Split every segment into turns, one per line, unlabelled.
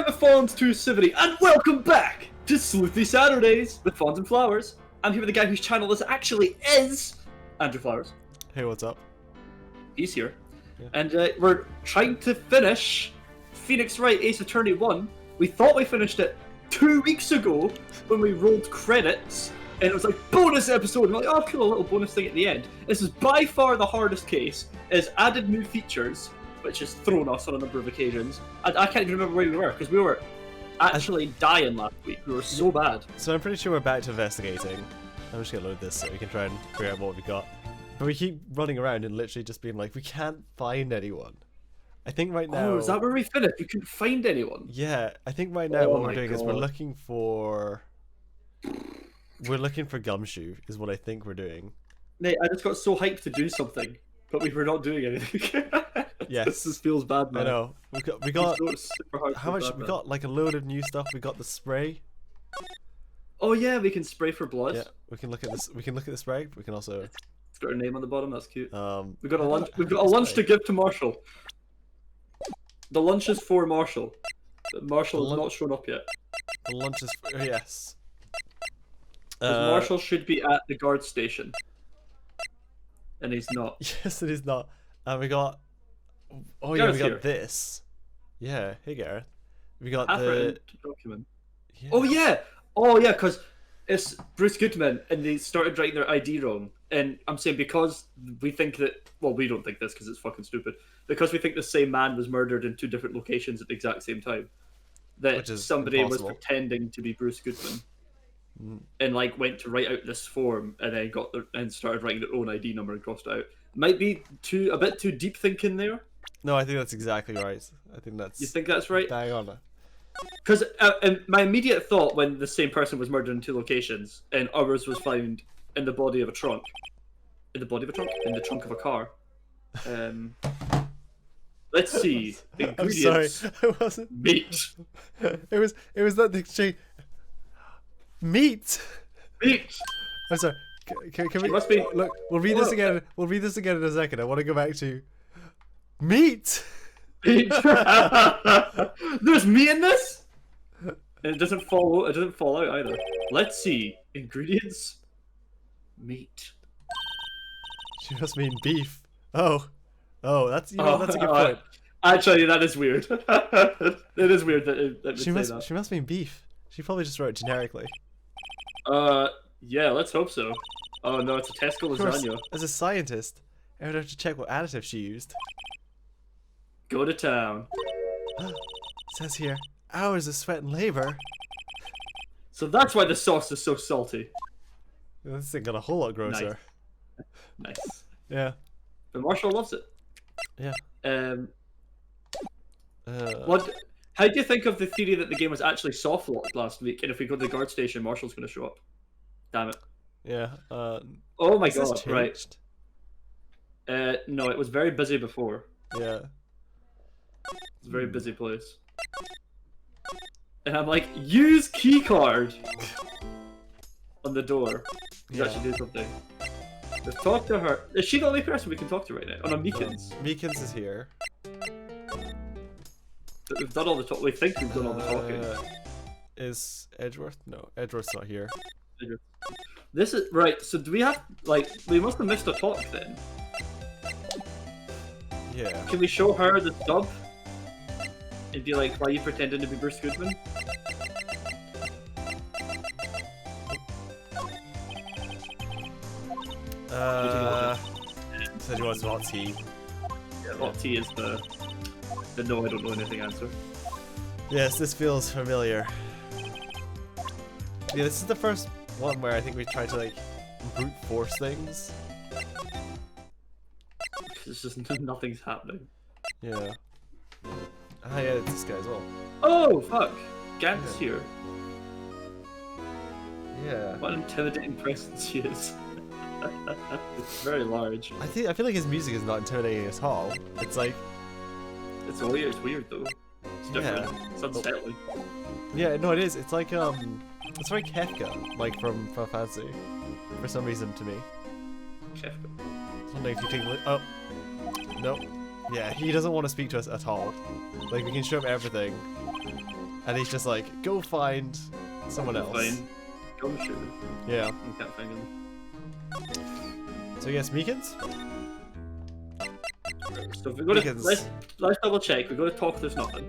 the Fawns 270, and welcome back to Sleuthy Saturdays with Fawns and Flowers. I'm here with the guy whose channel this actually is, Andrew Flowers.
Hey, what's up?
He's here.
Yeah.
And we're trying to finish Phoenix Wright Ace Attorney 1. We thought we finished it 2 weeks ago when we rolled credits, and it was like, bonus episode! And we're like, oh cool, a little bonus thing at the end. This is by far the hardest case. It's added new features, which has thrown us on a number of occasions. I can't even remember where we were, because we were actually dying last week. We were so bad.
So I'm pretty sure we're back to investigating. I'm just gonna load this so we can try and figure out what we got. But we keep running around and literally just being like, we can't find anyone. I think right now...
Oh, is that where we finished? We couldn't find anyone?
Yeah, I think right now what we're doing is we're looking for Gumshoe, is what I think we're doing.
Mate, I just got so hyped to do something, but we were not doing anything.
Yes.
This feels bad, man.
I know. We got
how
much? We got like a load of new stuff. We got the spray.
Oh yeah, we can spray for blood.
Yeah, we can look at this. We can look at the spray. We can also.
It's got our name on the bottom. That's cute.
We
got a lunch. We've got a lunch to give to Marshall. The lunch is for Marshall. Marshall has not shown up yet.
The lunch is for, yes.
Marshall should be at the guard station, and he's not.
Yes, it is not. And we got. Oh yeah, we got this. Yeah, hey Gareth. We got the
document.
Yeah.
Oh yeah, because it's Bruce Goodman, and they started writing their ID wrong. And I'm saying because we think that, well, we don't think this because it's fucking stupid. Because we think the same man was murdered in 2 different locations at the exact same time. That somebody was pretending to be Bruce Goodman, and like went to write out this form, and then and started writing their own ID number and crossed it out. Might be a bit too deep thinking there.
No, I think that's exactly right. I think that's.
You think that's right?
Bang on.
Because my immediate thought when the same person was murdered in 2 locations and ours was found in the body of a trunk, in the trunk of a car. Let's see. Ingredients.
I'm sorry, I wasn't.
Meat.
It was that the exchange. Meat.
Meat.
I'm sorry. Can we?
Must be...
Look, we'll read this again. We'll read this again in a second. I want to go back to meat.
Meat. There's meat in this, and it doesn't fall out either. Let's see. Ingredients. Meat.
She must mean beef. Oh, that's that's a good point.
Actually, that is weird. It is weird that it would
she
say
must.
that.
She must mean beef. She probably just wrote it generically.
Yeah, let's hope so. Oh no, it's a Tesco lasagna.
As a scientist, I would have to check what additive she used.
Go to town.
It says here, hours of sweat and labor.
So that's why the sauce is so salty.
This thing got a whole lot grosser.
Nice.
Yeah.
But Marshall loves it.
Yeah.
How do you think of the theory that the game was actually soft locked last week, and if we go to the guard station, Marshall's going to show up? Damn it.
Yeah.
Oh my god! Right. No, it was very busy before.
Yeah.
It's a very busy place. And I'm like, use keycard on the door. That should do something. Let's talk to her. Is she the only person we can talk to right now? Oh no, Meekins.
Meekins is here.
We've done all the talk. We think we've done all the talking.
Is Edgeworth? No, Edgeworth's not here.
This is right. So do we have we must have missed a talk then?
Yeah.
Can we show her the stub? And be like, why are you pretending to be Bruce Goodman?
Said he wants hot tea.
Yeah, hot tea is the no, I don't know anything answer.
Yes, this feels familiar. Yeah, this is the first one where I think we tried to brute force things.
It's just nothing's happening.
Yeah. Ah, yeah, it's this guy as well.
Oh fuck! Gant's here.
Yeah.
What an intimidating presence he is. It's very large.
I feel like his music is not intimidating at all. It's like
it's weird though. It's different. Yeah. It's unsettling.
Yeah, no, it is. It's like it's very Kefka, like from Final Fantasy, for some reason to me.
Kefka.
Something if you take a look. Oh, no. Yeah, he doesn't want to speak to us at all. Like we can show him everything, And he's just like, go find someone else.
Fine. Gumshoe.
Yeah.
You can't find him.
So yes, Meekins?
So if we go to,
Meekins.
let's double check. We go to talk. There's nothing.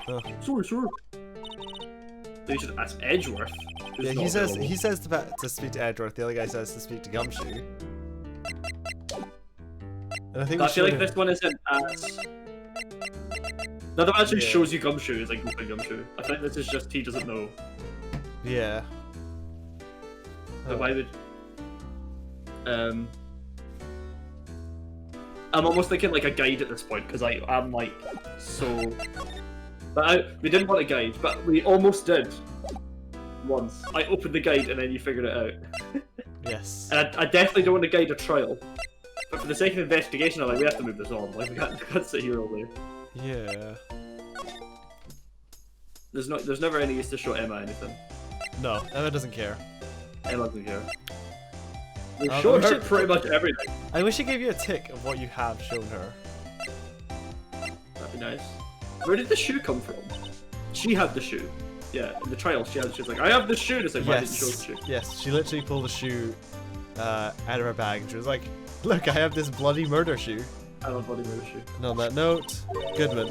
Sorry. So you should ask Edgeworth. who's
Yeah,
not available.
he says to speak to Edgeworth. The other guy says to speak to Gumshoe. And I think
I
we
feel like
should-
this one isn't as. None of it actually
Yeah.
shows you Gumshoe as like open Gumshoe. I think this is just he doesn't know.
Yeah.
But why would? I'm almost thinking like a guide at this point because I'm like so. But we didn't want a guide, but we almost did. Once I opened the guide and then you figured it out.
Yes.
And I definitely don't want to guide a trial. But for the sake of investigation, I'm like we have to move this on. Like we can't sit here all day.
Yeah.
There's never any use to show Emma anything.
No, Emma doesn't care.
Emma doesn't care. We've
Um,
shown
her-
shit pretty much everything.
I wish I gave you a tick of what you have shown her.
That'd be nice. Where did the shoe come from? She had the shoe. Yeah, in the trial she had. She was like, I have the shoe. And it's like, why didn't you show the shoe?
Yes, she literally pulled a shoe out of her bag and she was like, look, I have this bloody murder shoe.
I love body murder shoe.
And on that note, Goodman.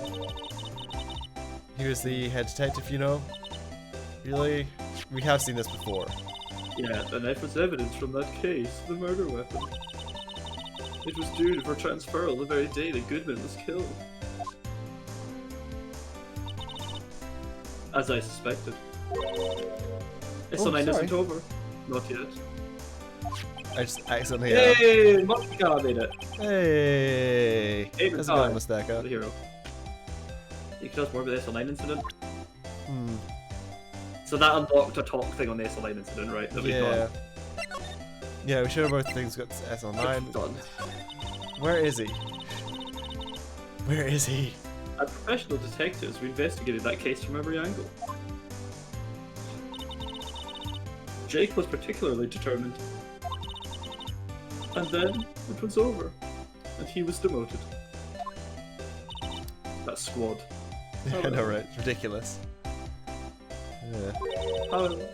He was the head detective, you know? Really? We have seen this before.
Yeah, the knife was evidence from that case, the murder weapon. It was due for transferal the very day that Goodman was killed. As I suspected. SL9
sorry.
isn't over. Not yet.
I just accidentally...
Hey! Mosca made it!
Hey!
Hey,
How's it
Mosca.
going, Mustaka?
The hero. You can tell us more about the SL9 incident?
Hmm.
So that unlocked a talk thing on the SL9 incident, right? That we've
Yeah.
done.
Yeah, we sure both things got SL9.
Done.
Where is he? Where is he?
As professional detectives, we investigated that case from every angle. Jake was particularly determined. And then it was over, and he was demoted. That squad.
I know, right? It's ridiculous. Yeah.
However,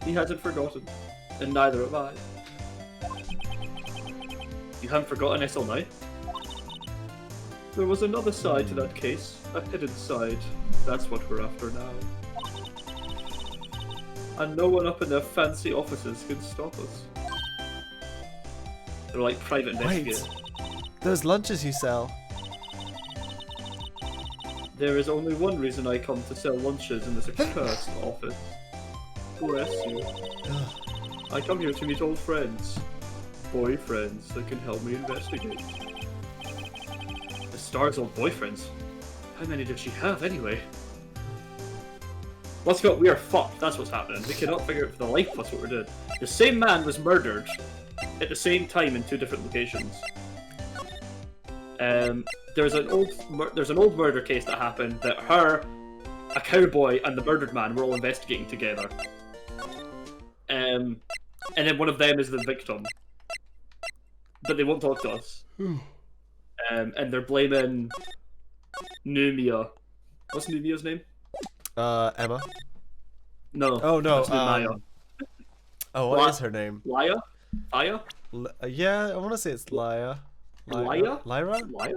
he hasn't forgotten, and neither have I. You haven't forgotten SL9? There was another side to that case, a hidden side. That's what we're after now. And no one up in their fancy offices can stop us. They're like private
Wait!
investigators.
Those lunches you sell.
There is only one reason I come to sell lunches in this accursed office. Bless you.
Ugh.
I come here to meet old friends. Boyfriends that can help me investigate. The star's old boyfriends? How many did she have anyway? Let's go, we are fucked, that's what's happening. We cannot figure out for the life of us what we're doing. The same man was murdered at the same time in two different locations. There's an old murder case that happened that her, a cowboy, and the murdered man were all investigating together. And then one of them is the victim. But they won't talk to us. And they're blaming Numia. What's Numia's name?
Emma.
No.
Oh no,
that's Maya.
Oh, what is her name?
Laya? Aya?
Yeah, I want to say it's Laya.
Laya?
Lyra?
Laya?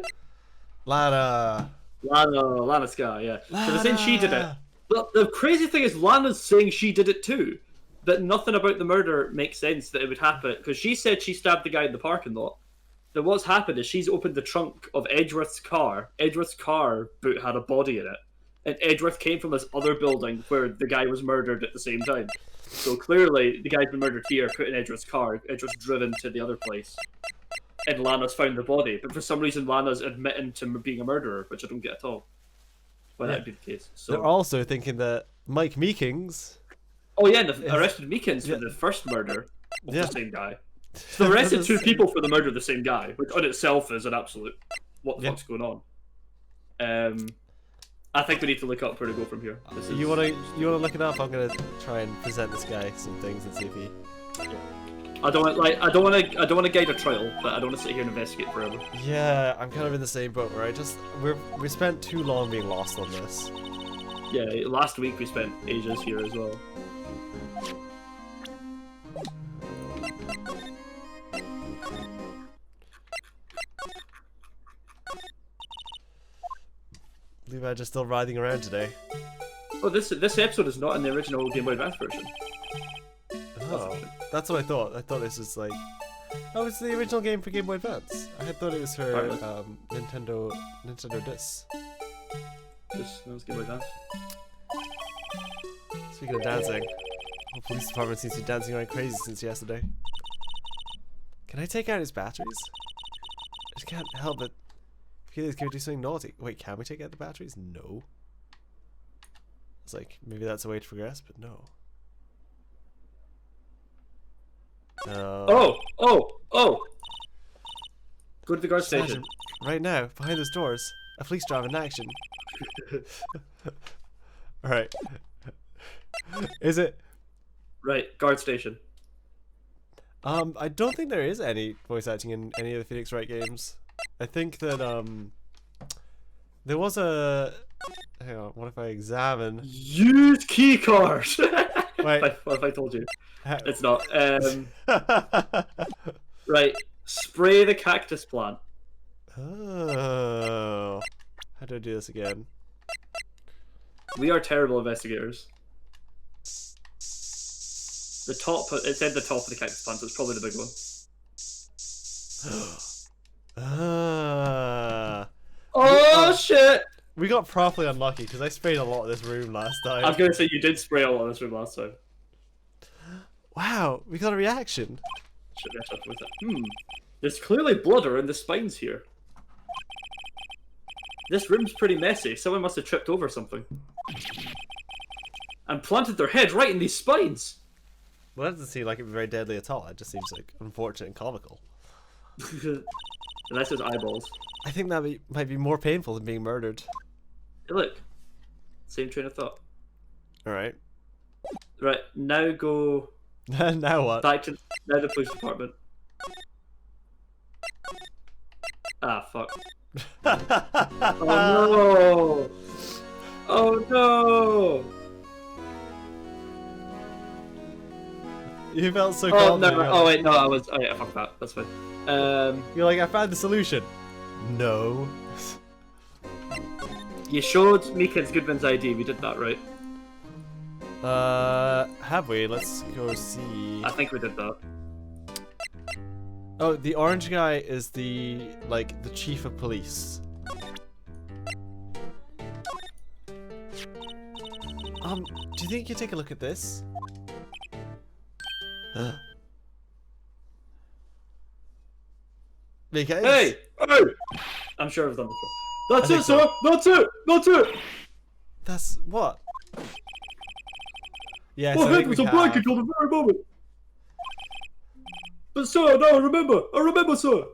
Lana.
Lana Sky, yeah. So they're saying she did it. But the crazy thing is Lana's saying she did it too. But nothing about the murder makes sense that it would happen. Because she said she stabbed the guy in the parking lot. Then what's happened is she's opened the trunk of Edgeworth's car. Edgeworth's car boot had a body in it. And Edgeworth came from this other building where the guy was murdered at the same time. So clearly, the guy's been murdered here, put in Edgeworth's car. Edgeworth's driven to the other place. And Lana's found the body. But for some reason, Lana's admitting to being a murderer, which I don't get at all. Why that'd be the case. So.
They're also thinking that Mike Meekings.
Oh yeah, they arrested Meekins for the first murder of
Yeah.
the same guy. So they arrested two people for the murder of the same guy, which on itself is an absolute what the fuck's going on. I think we need to look up where to go from here.
You wanna look it up? I'm gonna try and present this guy some things and see if he.
Yeah. I don't want to guide a trial, but I don't want to sit here and investigate forever.
Yeah, I'm kind of in the same boat where we spent too long being lost on this.
Yeah, last week we spent ages here as well.
Levi just still riding around today.
Oh, this episode is not in the original Game Boy Advance version.
Oh, that's what I thought. I thought this was like, oh, it's the original game for Game Boy Advance. I had thought it was for Nintendo Disc.
This was Game Boy Advance.
Speaking of dancing, the police department seems to be dancing around crazy since yesterday. Can I take out his batteries? I just can't help but feel he's going to do something naughty. Wait, can we take out the batteries? No. It's like, maybe that's a way to progress, but no.
Oh! Go to the guard station.
Sergeant, right now, behind those doors, a police driver in action. Alright. Is it?
Right, guard station.
I don't think there is any voice acting in any of the Phoenix Wright games. I think that, there was a... Hang on, what if I examine...
Use key card!
Wait.
What if I told you? It's not. Right, spray the cactus plant.
Oh. How do I do this again?
We are terrible investigators. The top, it said the top of the cactus plant, so it's probably the big one. Oh shit!
We got properly unlucky because I sprayed a lot of this room last time.
I was gonna say you did spray a lot of this room last time.
Wow, we got a reaction.
Should match up with it. There's clearly blood around the spines here. This room's pretty messy. Someone must have tripped over something. And planted their head right in these spines!
Well, that doesn't seem like it'd be very deadly at all. It just seems like unfortunate and comical.
Unless it's eyeballs.
I think that might be more painful than being murdered.
Hey, look. Same train of thought.
Alright.
Right, now go...
Now what?
Back to the police department. Ah, fuck. Oh no! Oh no!
You felt so
Oh
confident.
no! Oh wait, no, I was. Oh yeah, fuck that. That's fine.
You're like, I found the solution. No.
You showed Meekins Goodman's ID. We did that, right?
Have we? Let's go see.
I think we did that.
Oh, the orange guy is the chief of police. Do you think you could take a look at this? Because...
Hey! Hey! I'm sure I've done this before. That's it,
so.
sir! That's it! That's it!
That's what? Yes,
My head was a blanket till the very moment. But sir, no, I remember, sir.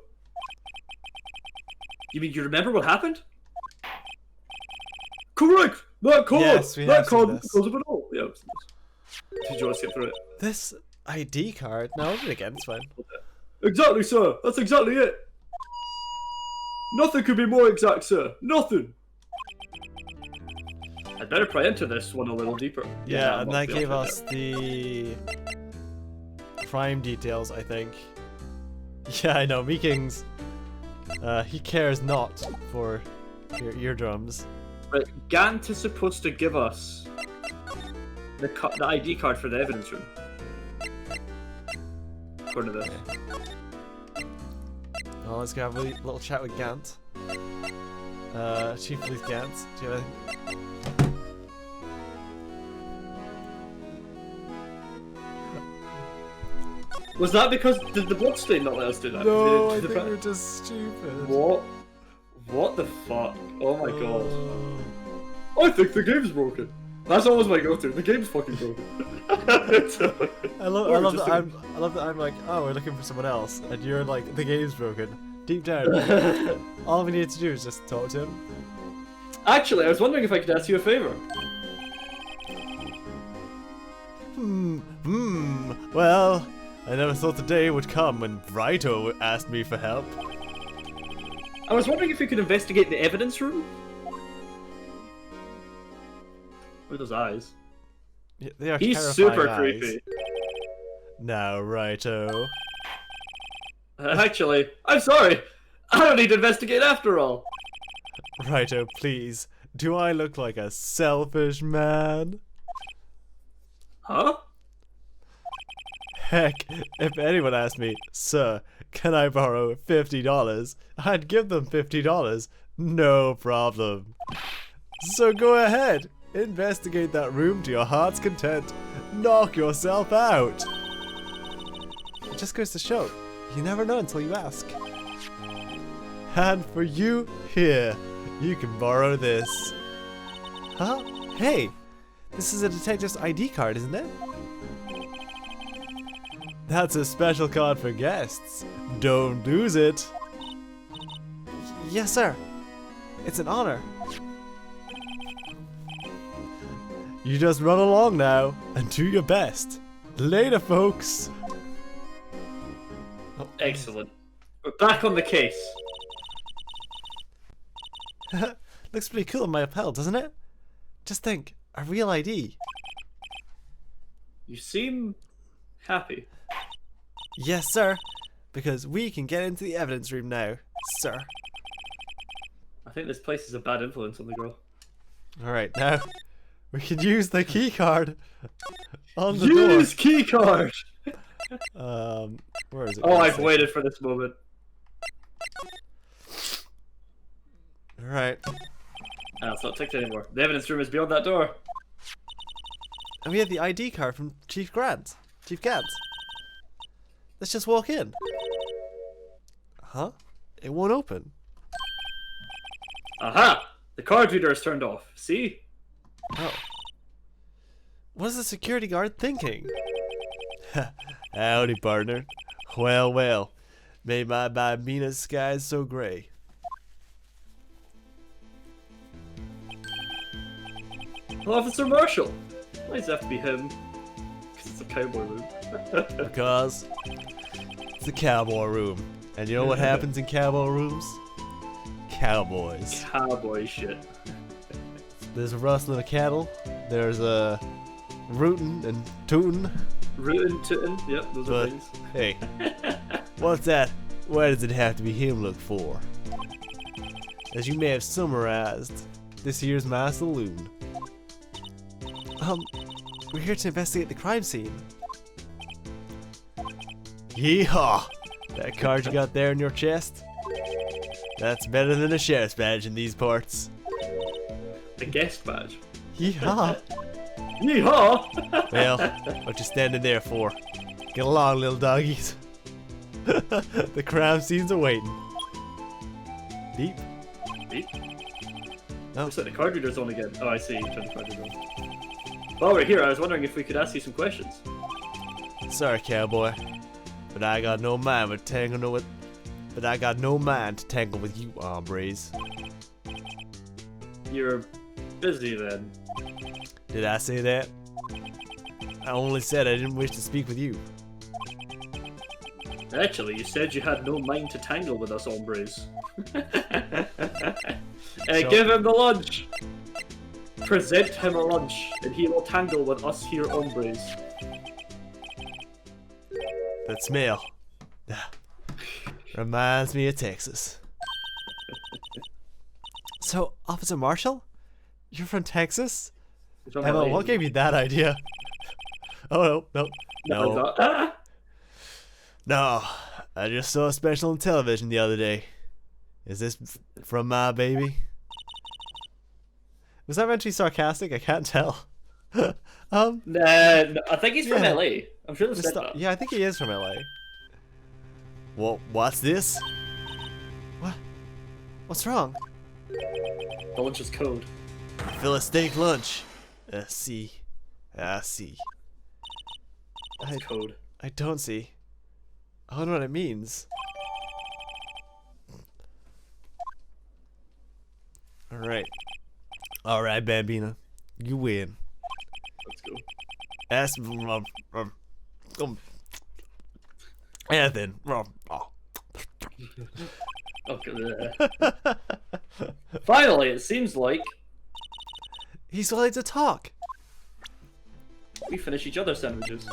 You mean you remember what happened? Correct! That card!
Yes, we
that
have
card
seen
was
this.
because of it all. Yeah, did you want to skip through it?
This ID card? No, I'll do it again, it's fine.
Exactly, sir. That's exactly it. Nothing could be more exact, sir. Nothing. I'd better pry into this one a little deeper.
Yeah, and that gave us the crime details, I think. Yeah, I know, Meekings. He cares not for your eardrums.
Right, Gant is supposed to give us the ID card for the evidence room. According to this.
Okay. Well, let's go have a little chat with Gant. Chief Police Gant, do you have anything?
Was that because did the bloodstain not let us do that?
No, I
Did
think
the
we're just stupid.
What? What the fuck? Oh my god. I think the game's broken. That's always my go-to. The game's fucking broken.
I love that I'm like, oh, we're looking for someone else, and you're like, the game's broken. Deep down, all we need to do is just talk to him.
Actually, I was wondering if I could ask you a favor.
Well, I never thought the day would come when Raito asked me for help.
I was wondering if we could investigate the evidence room. Look at those eyes.
Yeah, they are
He's
terrifying
super
eyes.
creepy.
Now, Raito.
Actually, I'm sorry. I don't need to investigate after all.
Raito, please. Do I look like a selfish man?
Huh?
Heck, if anyone asked me, "Sir, can I borrow $50?" I'd give them $50. No problem. So go ahead. Investigate that room to your heart's content. Knock yourself out. It just goes to show, you never know until you ask. And for you, here, you can borrow this. Huh? Hey, this is a detective's ID card, isn't it? That's a special card for guests. Don't lose it. Yes, sir. It's an honor. You just run along now and do your best. Later, folks. Oh.
Excellent. We're back on the case.
Looks pretty cool on my lapel, doesn't it? Just think, a real ID.
You seem happy.
Yes, sir. Because we can get into the evidence room now, sir.
I think this place is a bad influence on the girl.
Alright, now we can use the key card on the door.
Use key card!
Where is it?
Oh, I've waited for this moment.
Alright.
Ah, it's not ticked anymore. The evidence room is beyond that door.
And we have the ID card from Chief Grant. Chief Gant. Let's just walk in. Huh? It won't open.
Aha! The card reader is turned off. See?
Oh. What is the security guard thinking? Howdy, partner. Well, well. May my Bambina's skies so grey.
Officer Marshall! Why does it have to be him? Because it's a cowboy room.
Because it's a cowboy room. And you know what happens in cowboy rooms? Cowboys.
Cowboy shit.
There's a rustling of cattle. There's a rootin' and tootin'.
Rootin' tootin', yep, those are
But
things.
hey, what's that? Why does it have to be him look for? As you may have summarized, this here's my saloon. We're here to investigate the crime scene. Yeehaw! That card you got there in your chest? That's better than a sheriff's badge in these parts.
The guest badge.
Yeehaw!
Yeehaw!
Well, what you standing there for? Get along, little doggies. The crime scene's awaiting. Beep.
Beep.
Oh.
Looks like the card reader's on again. Oh, I see. You turned the card reader on. While we're here, I was wondering if we could ask you some questions.
Sorry, cowboy, but I got no mind with tangling with. But I got no mind to tangle with you, hombres.
You're busy then.
Did I say that? I only said I didn't wish to speak with you.
Actually, you said you had no mind to tangle with us hombres. Give him the lunch! Present him a lunch, and he will tangle with us here hombres.
That smell reminds me of Texas. So, Officer Marshall? You're from Texas? Emma, what gave you that idea? Oh, no, no.
Ah!
No, I just saw a special on television the other day. Is this from my baby? Was that meant to be sarcastic? I can't tell.
No, I think he's from
Yeah.
LA. I'm sure they said that.
Yeah, I think he is from LA. Well, what's this? What? What's wrong?
The lunch is code.
Fill a steak lunch. See. I see.
That's code.
I don't see. I don't know what it means. Alright. Alright, Bambina. You win.
Let's go.
Ask Anything. Oh.
Oh, God. Finally, it seems like
He's willing to talk.
we finish each other's sandwiches.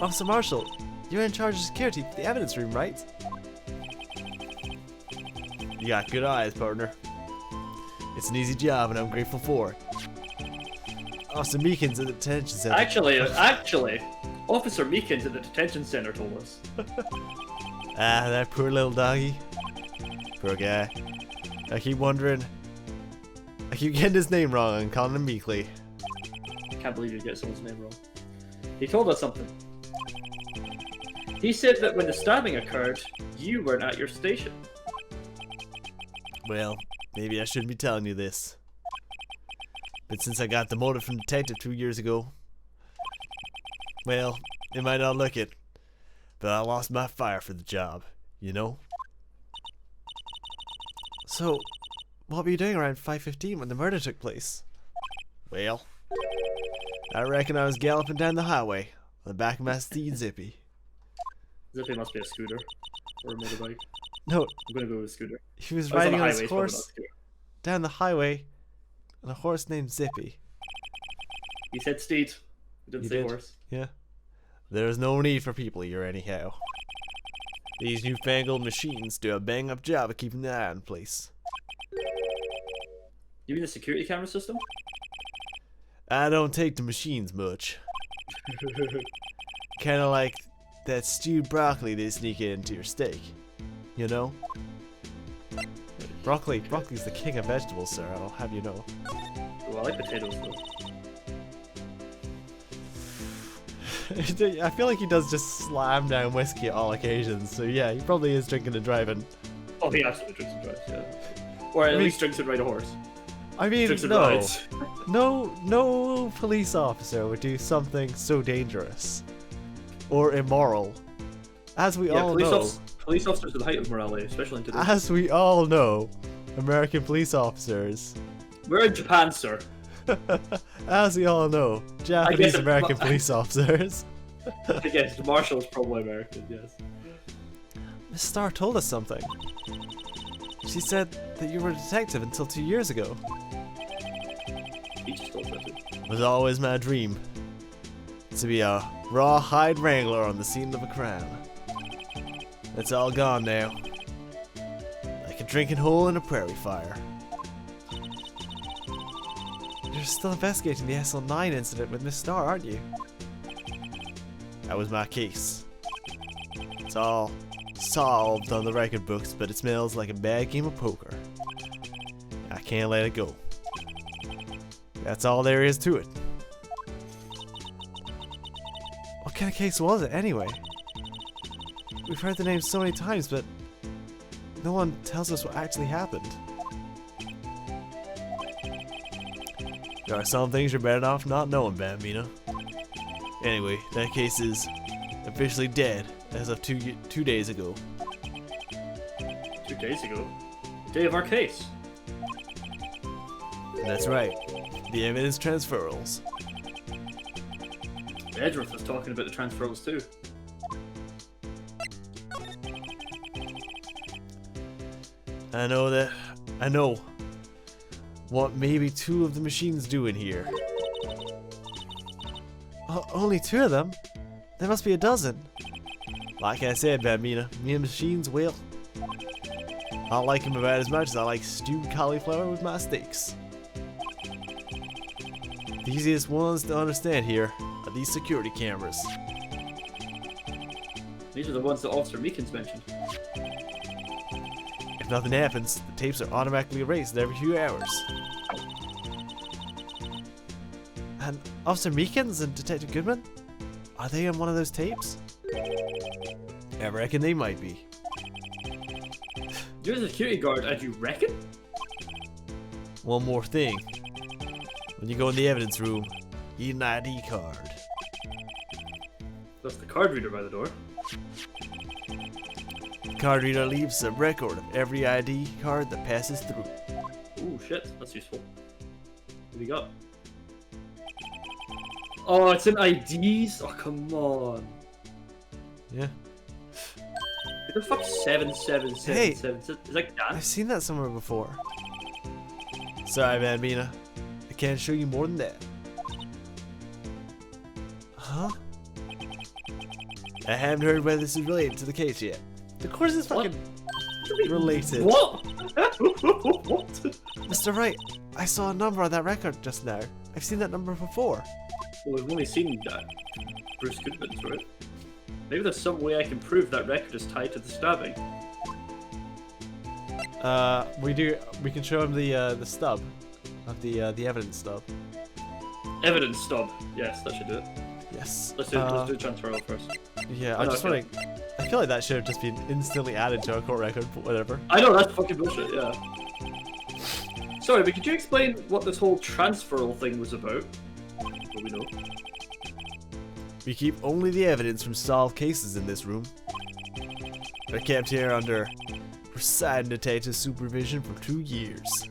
Officer Marshall, you're in charge of security for the evidence room, right? You got good eyes, partner. It's an easy job, and I'm grateful for it. Officer Meekins at the detention center.
Actually, Officer Meekins at the detention center told us.
Ah, that poor little doggy. Poor guy. I keep getting his name wrong and calling him Meekly.
Can't believe you get someone's name wrong. He told us something. He said that when the stabbing occurred, you weren't at your station.
Well, maybe I shouldn't be telling you this. But since I got demoted from detective 2 years ago, well, it might not look it, but I lost my fire for the job, you know? So, what were you doing around 5:15 when the murder took place? Well, I reckon I was galloping down the highway on the back of my steed Zippy.
Zippy must be a scooter or a motorbike.
No,
I'm gonna go with a scooter.
he was
Oh, he's
riding
the
on
highway,
his
he's probably not a
horse
scooter.
down the highway on a horse named Zippy.
He said steed. He didn't
He
say
did.
horse.
Yeah. There's no need for people here anyhow. These newfangled machines do a bang-up job of keeping the eye in place.
You mean the security camera system?
I don't take to machines much. Kinda like that stewed broccoli they sneak into your steak. You know? Broccoli's the king of vegetables, sir, I'll have you know.
Oh, I like potatoes though.
I feel like he does just slam down whiskey at all occasions, so yeah, he probably is drinking and driving.
Oh, he absolutely drinks and drives, yeah. Or at least drinks and ride a horse.
I mean,
Drinks and
no.
rides.
No police officer would do something so dangerous. Or immoral. As we all know.
Police officers are the height of morality, especially in today's.
As we all know, American police officers.
We're in Japan, sir.
As we all know, Japanese American police officers.
I guess the Marshall's probably American, yes.
Miss Starr told us something. She said that you were a detective until 2 years ago.
He just told that too.
It was always my dream to be a rawhide wrangler on the scene of a crime. It's all gone now. Like a drinking hole in a prairie fire. You're still investigating the SL9 incident with Miss Starr, aren't you? That was my case. It's all solved on the record books, but it smells like a bad game of poker. I can't let it go. That's all there is to it. What kind of case was it, anyway? We've heard the name so many times, but no one tells us what actually happened. There are some things you're better off not knowing, Bambino. Anyway, that case is officially dead as of two days ago.
2 days ago? The day of our case.
That's right. The evidence transferals.
Edgeworth was talking about the transferals too.
I know what maybe 2 of the machines do in here. Only 2 of them? There must be a dozen. Like I said, Bambina, me and machines, well, I don't like them about as much as I like stewed cauliflower with my steaks. The easiest ones to understand here are these security cameras.
These are the ones that Officer Meekins mentioned.
If nothing happens, the tapes are automatically erased every few hours. And Officer Meekins and Detective Goodman? Are they on one of those tapes? I reckon they might be.
You're the security guard, and you reckon?
One more thing. When you go in the evidence room, you need an ID card.
That's the card reader by the door.
The card reader leaves a record of every ID card that passes through.
Ooh, shit, that's useful. What do you got? Oh, it's in IDs? Oh, come on.
Yeah.
Who the fuck 7777?
Hey.
Is that
I've
gas?
seen that somewhere before. Sorry, man, Mina. I can't show you more than that. Huh? I haven't heard whether this is related to the case yet. Of course it's fucking related.
What? What?
Mr. Wright, I saw a number on that record just now. I've seen that number before.
Well, we've only seen that. Bruce Goodman's, right? Maybe there's some way I can prove that record is tied to the stabbing.
We can show him the stub of the evidence stub.
Evidence stub. Yes, that should do it.
Yes.
Let's do transfer first.
Yeah,
Oh,
I
no,
just
okay.
want to. I feel like that should have just been instantly added to our court record, but whatever.
I know, that's fucking bullshit, yeah. Sorry, but could you explain what this whole transferal thing was about? Well, we know.
We keep only the evidence from solved cases in this room. They're kept here under presiding detective supervision for 2 years.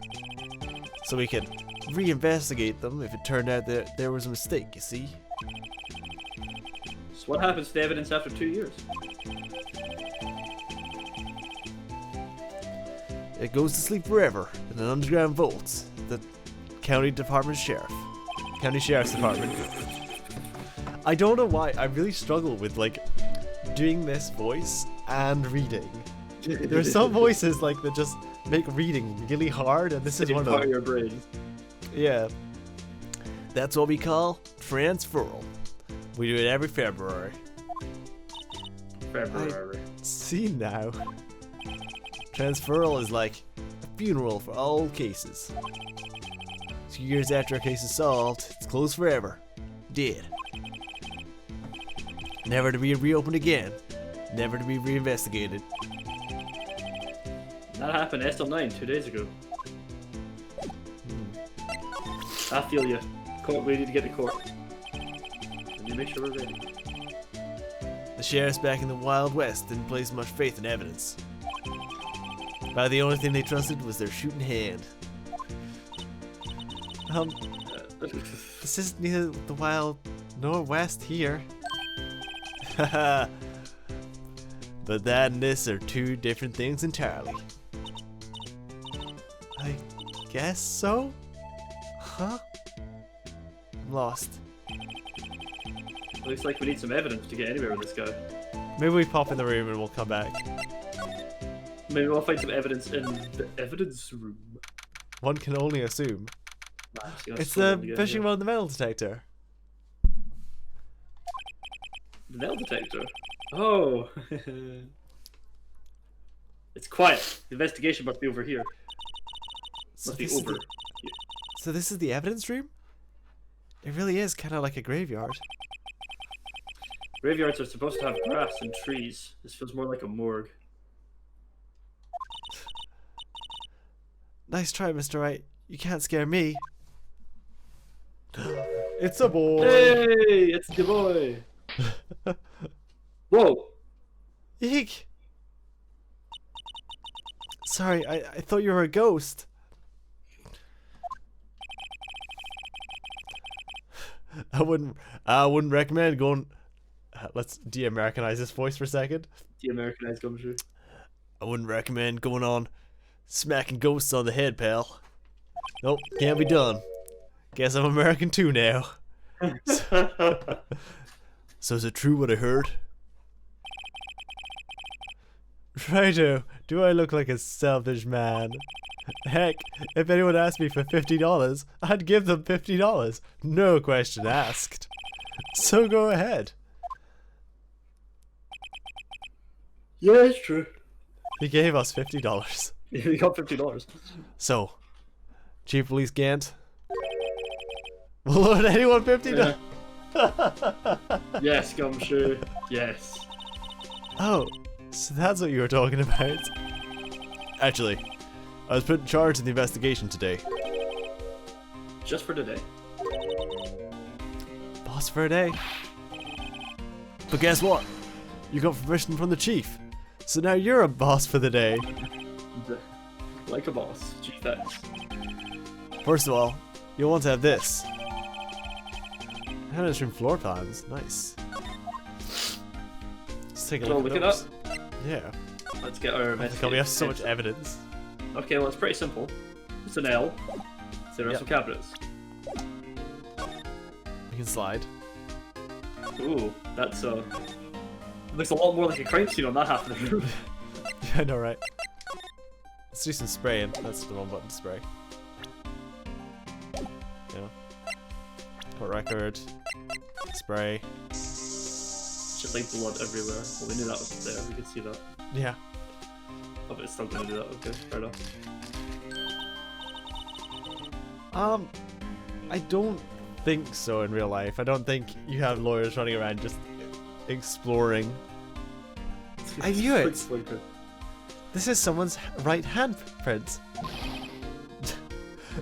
So we can reinvestigate them if it turned out that there was a mistake, you see?
So what happens to the evidence after 2 years?
It goes to sleep forever in an underground vault. The County Sheriff's Department. I don't know why. I really struggle with like doing this voice and reading. There's some voices like that just make reading really hard, and this is one of
part of
them.
your brain.
Yeah. That's what we call transferal. We do it every February.
February.
See now. Transferal is like a funeral for all cases. 2 years after a case is solved, it's closed forever. Dead. Never to be reopened again. Never to be reinvestigated.
That happened SL9 2 days ago. I feel you. Court, we need to get to court. And you make sure we're ready.
The sheriffs back in the Wild West didn't place much faith in evidence. About the only thing they trusted was their shooting hand. This is neither the Wild nor West here. Haha. But that and this are two different things entirely. I guess so? Huh? I'm lost.
Looks like we need some evidence to get anywhere with this guy.
Maybe we pop in the room and we'll come back.
Maybe we'll find some evidence in the evidence room.
One can only assume.
Nah,
It's the fishing rod in the metal detector.
The metal detector? Oh! It's quiet. The investigation must be over here.
So
Must be
this is
over.
the- So this is the evidence room? It really is kind of like a graveyard.
Graveyards are supposed to have grass and trees. This feels more like a morgue.
Nice try, Mr. Wright. You can't scare me. It's a boy.
Hey! It's the boy! Whoa!
Eek. Sorry, I thought you were a ghost. I wouldn't recommend going. Let's de-Americanize this voice for a second.
The Americanized gumshoe.
I wouldn't recommend going on smacking ghosts on the head, pal. Nope, can't be done. Guess I'm American too now. So is it true what I heard? Righto, do I look like a selfish man? Heck, if anyone asked me for $50, I'd give them $50. No question asked. So go ahead.
Yeah, it's true.
He gave us $50.
We got $50.
So, Chief Police Gant, will loan anyone $50?
Yes, gumshoe. Yes.
Oh, so that's what you were talking about. Actually, I was put in charge of the investigation today.
Just for today.
Boss for a day. But guess what? You got permission from the chief. So now you're a boss for the day.
Like a boss. Gee, thanks.
First of all, you'll want to have this. Evidence from floor plans. Nice. Let's take a
So
look
look
at
it
those.
up.
Yeah.
Let's get our
We have so much evidence.
Okay, well it's pretty simple. It's an L. So there are
Yep.
some cabinets.
We can slide.
Ooh, that's looks a lot more like a crime scene on that half of the room.
Yeah, I know, right? Let's do some spraying. That's the one button to spray. Yeah. Put record. Spray.
Just like blood everywhere. Well, we knew that was there. We could see that.
Yeah.
Oh, but it's still gonna do that. Okay, fair enough.
I don't think so in real life. I don't think you have lawyers running around just exploring. I knew it. This is someone's right hand print.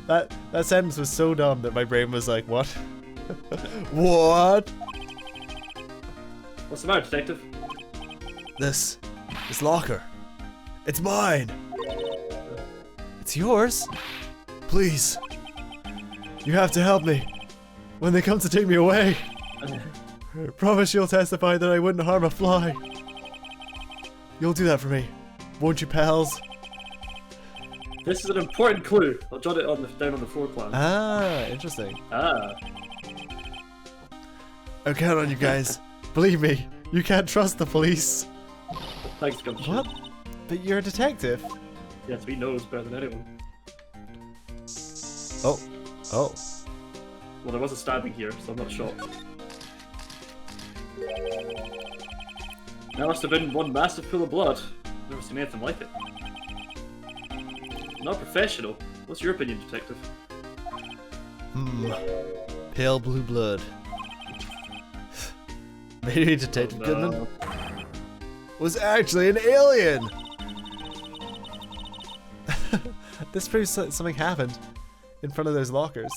that sentence was so dumb that my brain was like, what? What?
What's the matter, detective?
This locker. It's mine. It's yours. Please. You have to help me when they come to take me away. Promise you'll testify that I wouldn't harm a fly. You'll do that for me, won't you, pals?
This is an important clue. I'll jot it on down on the floor plan.
Ah, interesting.
Ah.
I count on you guys. Believe me, you can't trust the police.
Thanks, Gumshoe.
What? But you're a detective.
Yes, he knows better than anyone.
Oh. Oh.
Well, there was a stabbing here, so I'm not shocked. That must have been one massive pool of blood. Never seen anything like it. Not professional. What's your opinion, detective?
Pale blue blood. Maybe Detective Goodman was actually an alien! This proves something happened in front of those lockers.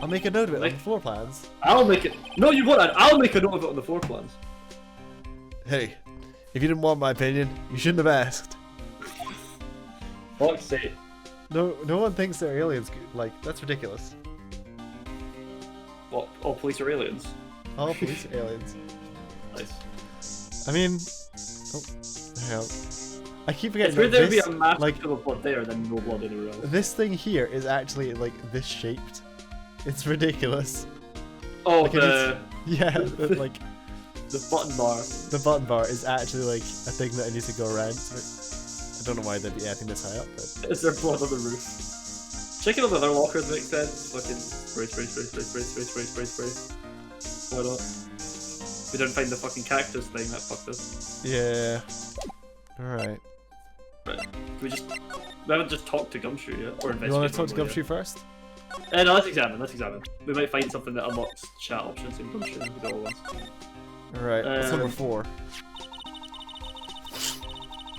I'll make a note of it on the floor plans.
I'll make it. No, you won't. I'll make a note of it on the floor plans.
Hey, if you didn't want my opinion, you shouldn't have asked.
Fuck's sake.
No one thinks they're aliens. Like, that's ridiculous.
What? All police are aliens?
All police are aliens.
Nice.
I mean, hell. I keep forgetting
It's weird
that
there'd be
this,
a massive
like,
pool of blood there and then no blood anywhere else.
this thing here is actually like this shaped. It's ridiculous.
Oh,
Like, yeah, like
the button bar.
the button bar is actually like a thing that I need to go around. I don't know why they'd be adding this high up, but
Is there blood on the roof? Checking all the other lockers makes sense. Fucking spray, spray, spray, spray, spray, spray, spray, spray, spray. Why not? We didn't find the fucking cactus thing that fucked us.
yeah. All right.
Right. Can we just? We haven't just talked to Gumshoe yet, or investigate.
You want to talk to
normally
Gumshoe first?
yet. No, let's examine. Let's examine. We might find something that unlocks chat options in Gumshoe. We got all ones.
All right. That's number
Um,
4.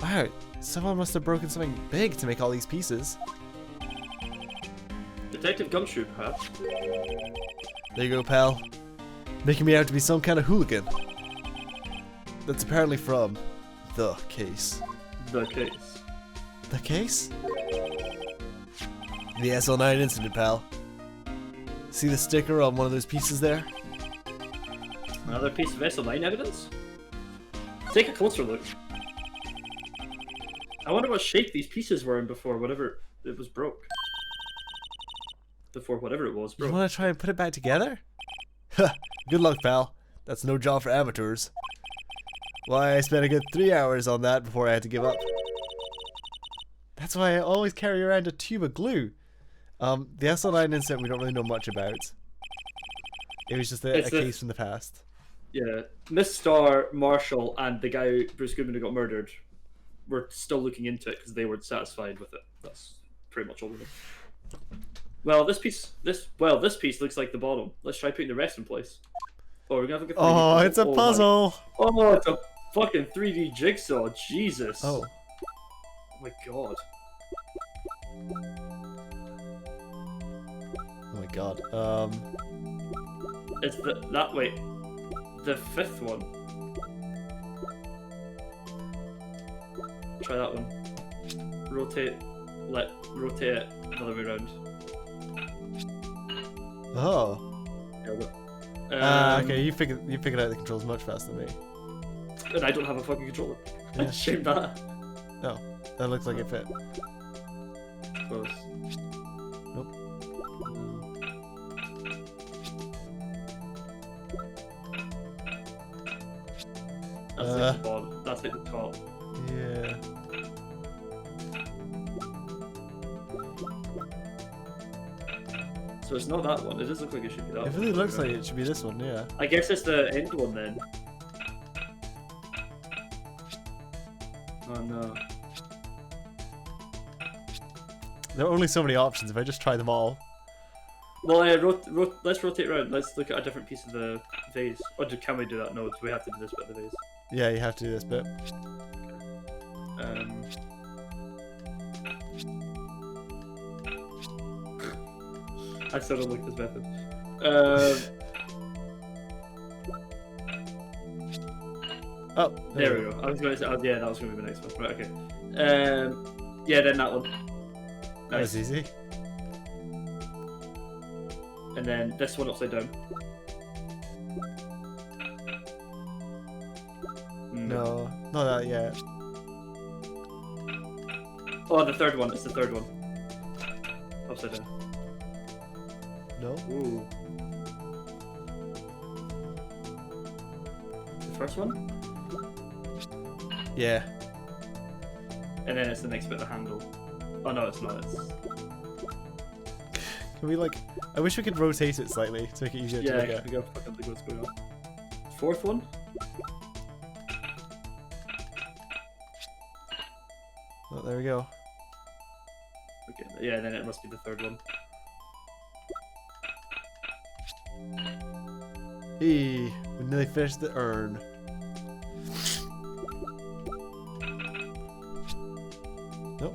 Wow. Someone must have broken something big to make all these pieces.
Detective Gumshoe, perhaps.
There you go, pal. Making me out to be some kind of hooligan. That's apparently from the case.
The case.
The case? The SL9 incident, pal. See the sticker on one of those pieces there?
Another piece of SL9 evidence? Take a closer look. I wonder what shape these pieces were in before whatever it was broke. Before whatever it was
You
broke.
want to try and put it back together? Ha! Good luck, pal. That's no job for amateurs. Why, I spent a good 3 hours on that before I had to give up. That's why I always carry around a tube of glue. The SL9 incident we don't really know much about. It was just a
It's the-
case from the past.
Yeah. Miss Star, Marshall, and the guy Bruce Goodman who got murdered were still looking into it because they weren't satisfied with it. That's pretty much all we know. Well, this piece looks like the bottom. Let's try putting the rest in place. Oh, we're gonna have to go.
Oh, it's a puzzle!
Oh, it's a fucking 3D jigsaw. Jesus.
Oh.
Oh my god.
Oh my god.
It's the fifth one. Try that one. Rotate it another way around.
Oh.
There we go.
Okay, you figured out the controls much faster than me.
And I don't have a fucking controller.
Yeah.
Shame that.
No, that looks like it fit.
Close.
Nope.
That's like the bottom. That's like the top.
Yeah.
So it's not that one. It does look like it should be that one.
It really looks like it should be this one, yeah.
I guess it's the end one then. Oh no.
There are only so many options if I just try them all.
Well, let's rotate around. Let's look at a different piece of the vase. Or can we do that? No, do we have to do this bit of the vase?
Yeah, you have to do this bit.
I still don't like this method.
Oh,
there we go. I was going to say, yeah, that was going to be the next one. Right, okay. Yeah, then that one.
That
Nice.
was easy.
And then this one upside down.
No, not that yet.
Oh, the third one. It's the third one. Upside down.
No.
Ooh. The first one?
Yeah.
And then it's the next bit, the handle. Oh no, it's not. It's...
Can we like? I wish we could rotate it slightly to make it easier to
Yeah,
look
I
at.
go fucking think what's going on. Fourth one?
Oh, there we go.
Okay, yeah, then it must be the third one.
We nearly finished the urn. Nope.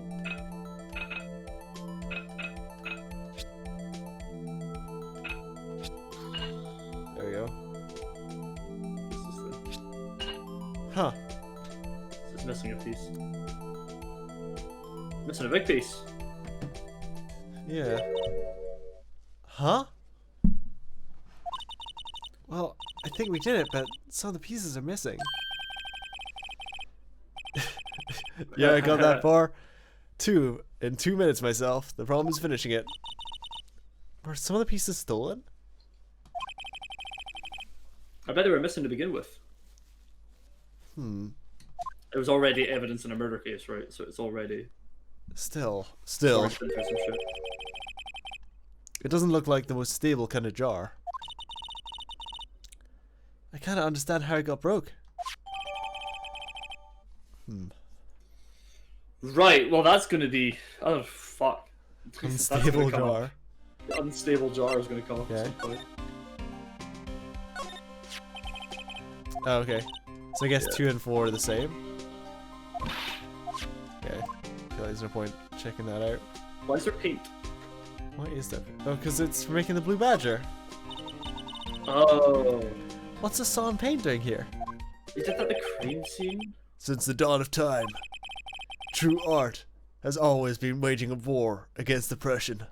There we go.
This is
Huh.
It's missing a piece. Missing a big piece.
Yeah. Huh? Well, I think we did it, but some of the pieces are missing. Yeah, I got that far. 2 in 2 minutes myself. The problem is finishing it. Were some of the pieces stolen?
I bet they were missing to begin with. It was already evidence in a murder case, right? So it's already
Still.
sourced in for some shit.
It doesn't look like the most stable kind of jar. I kind of understand how it got broke.
Right, well that's gonna be... Oh, fuck. That's gonna
Unstable
come up.
jar.
The unstable jar is gonna come up at
Okay.
some point.
Oh, okay. So I guess
Yeah.
2 and 4 are the same. Okay. I feel like there's no point checking that out.
Why is there paint?
Why is that? Oh, because it's for making the blue badger.
Oh.
What's the saw and paint doing here?
Is that the crane scene?
Since the dawn of time, true art has always been waging a war against oppression.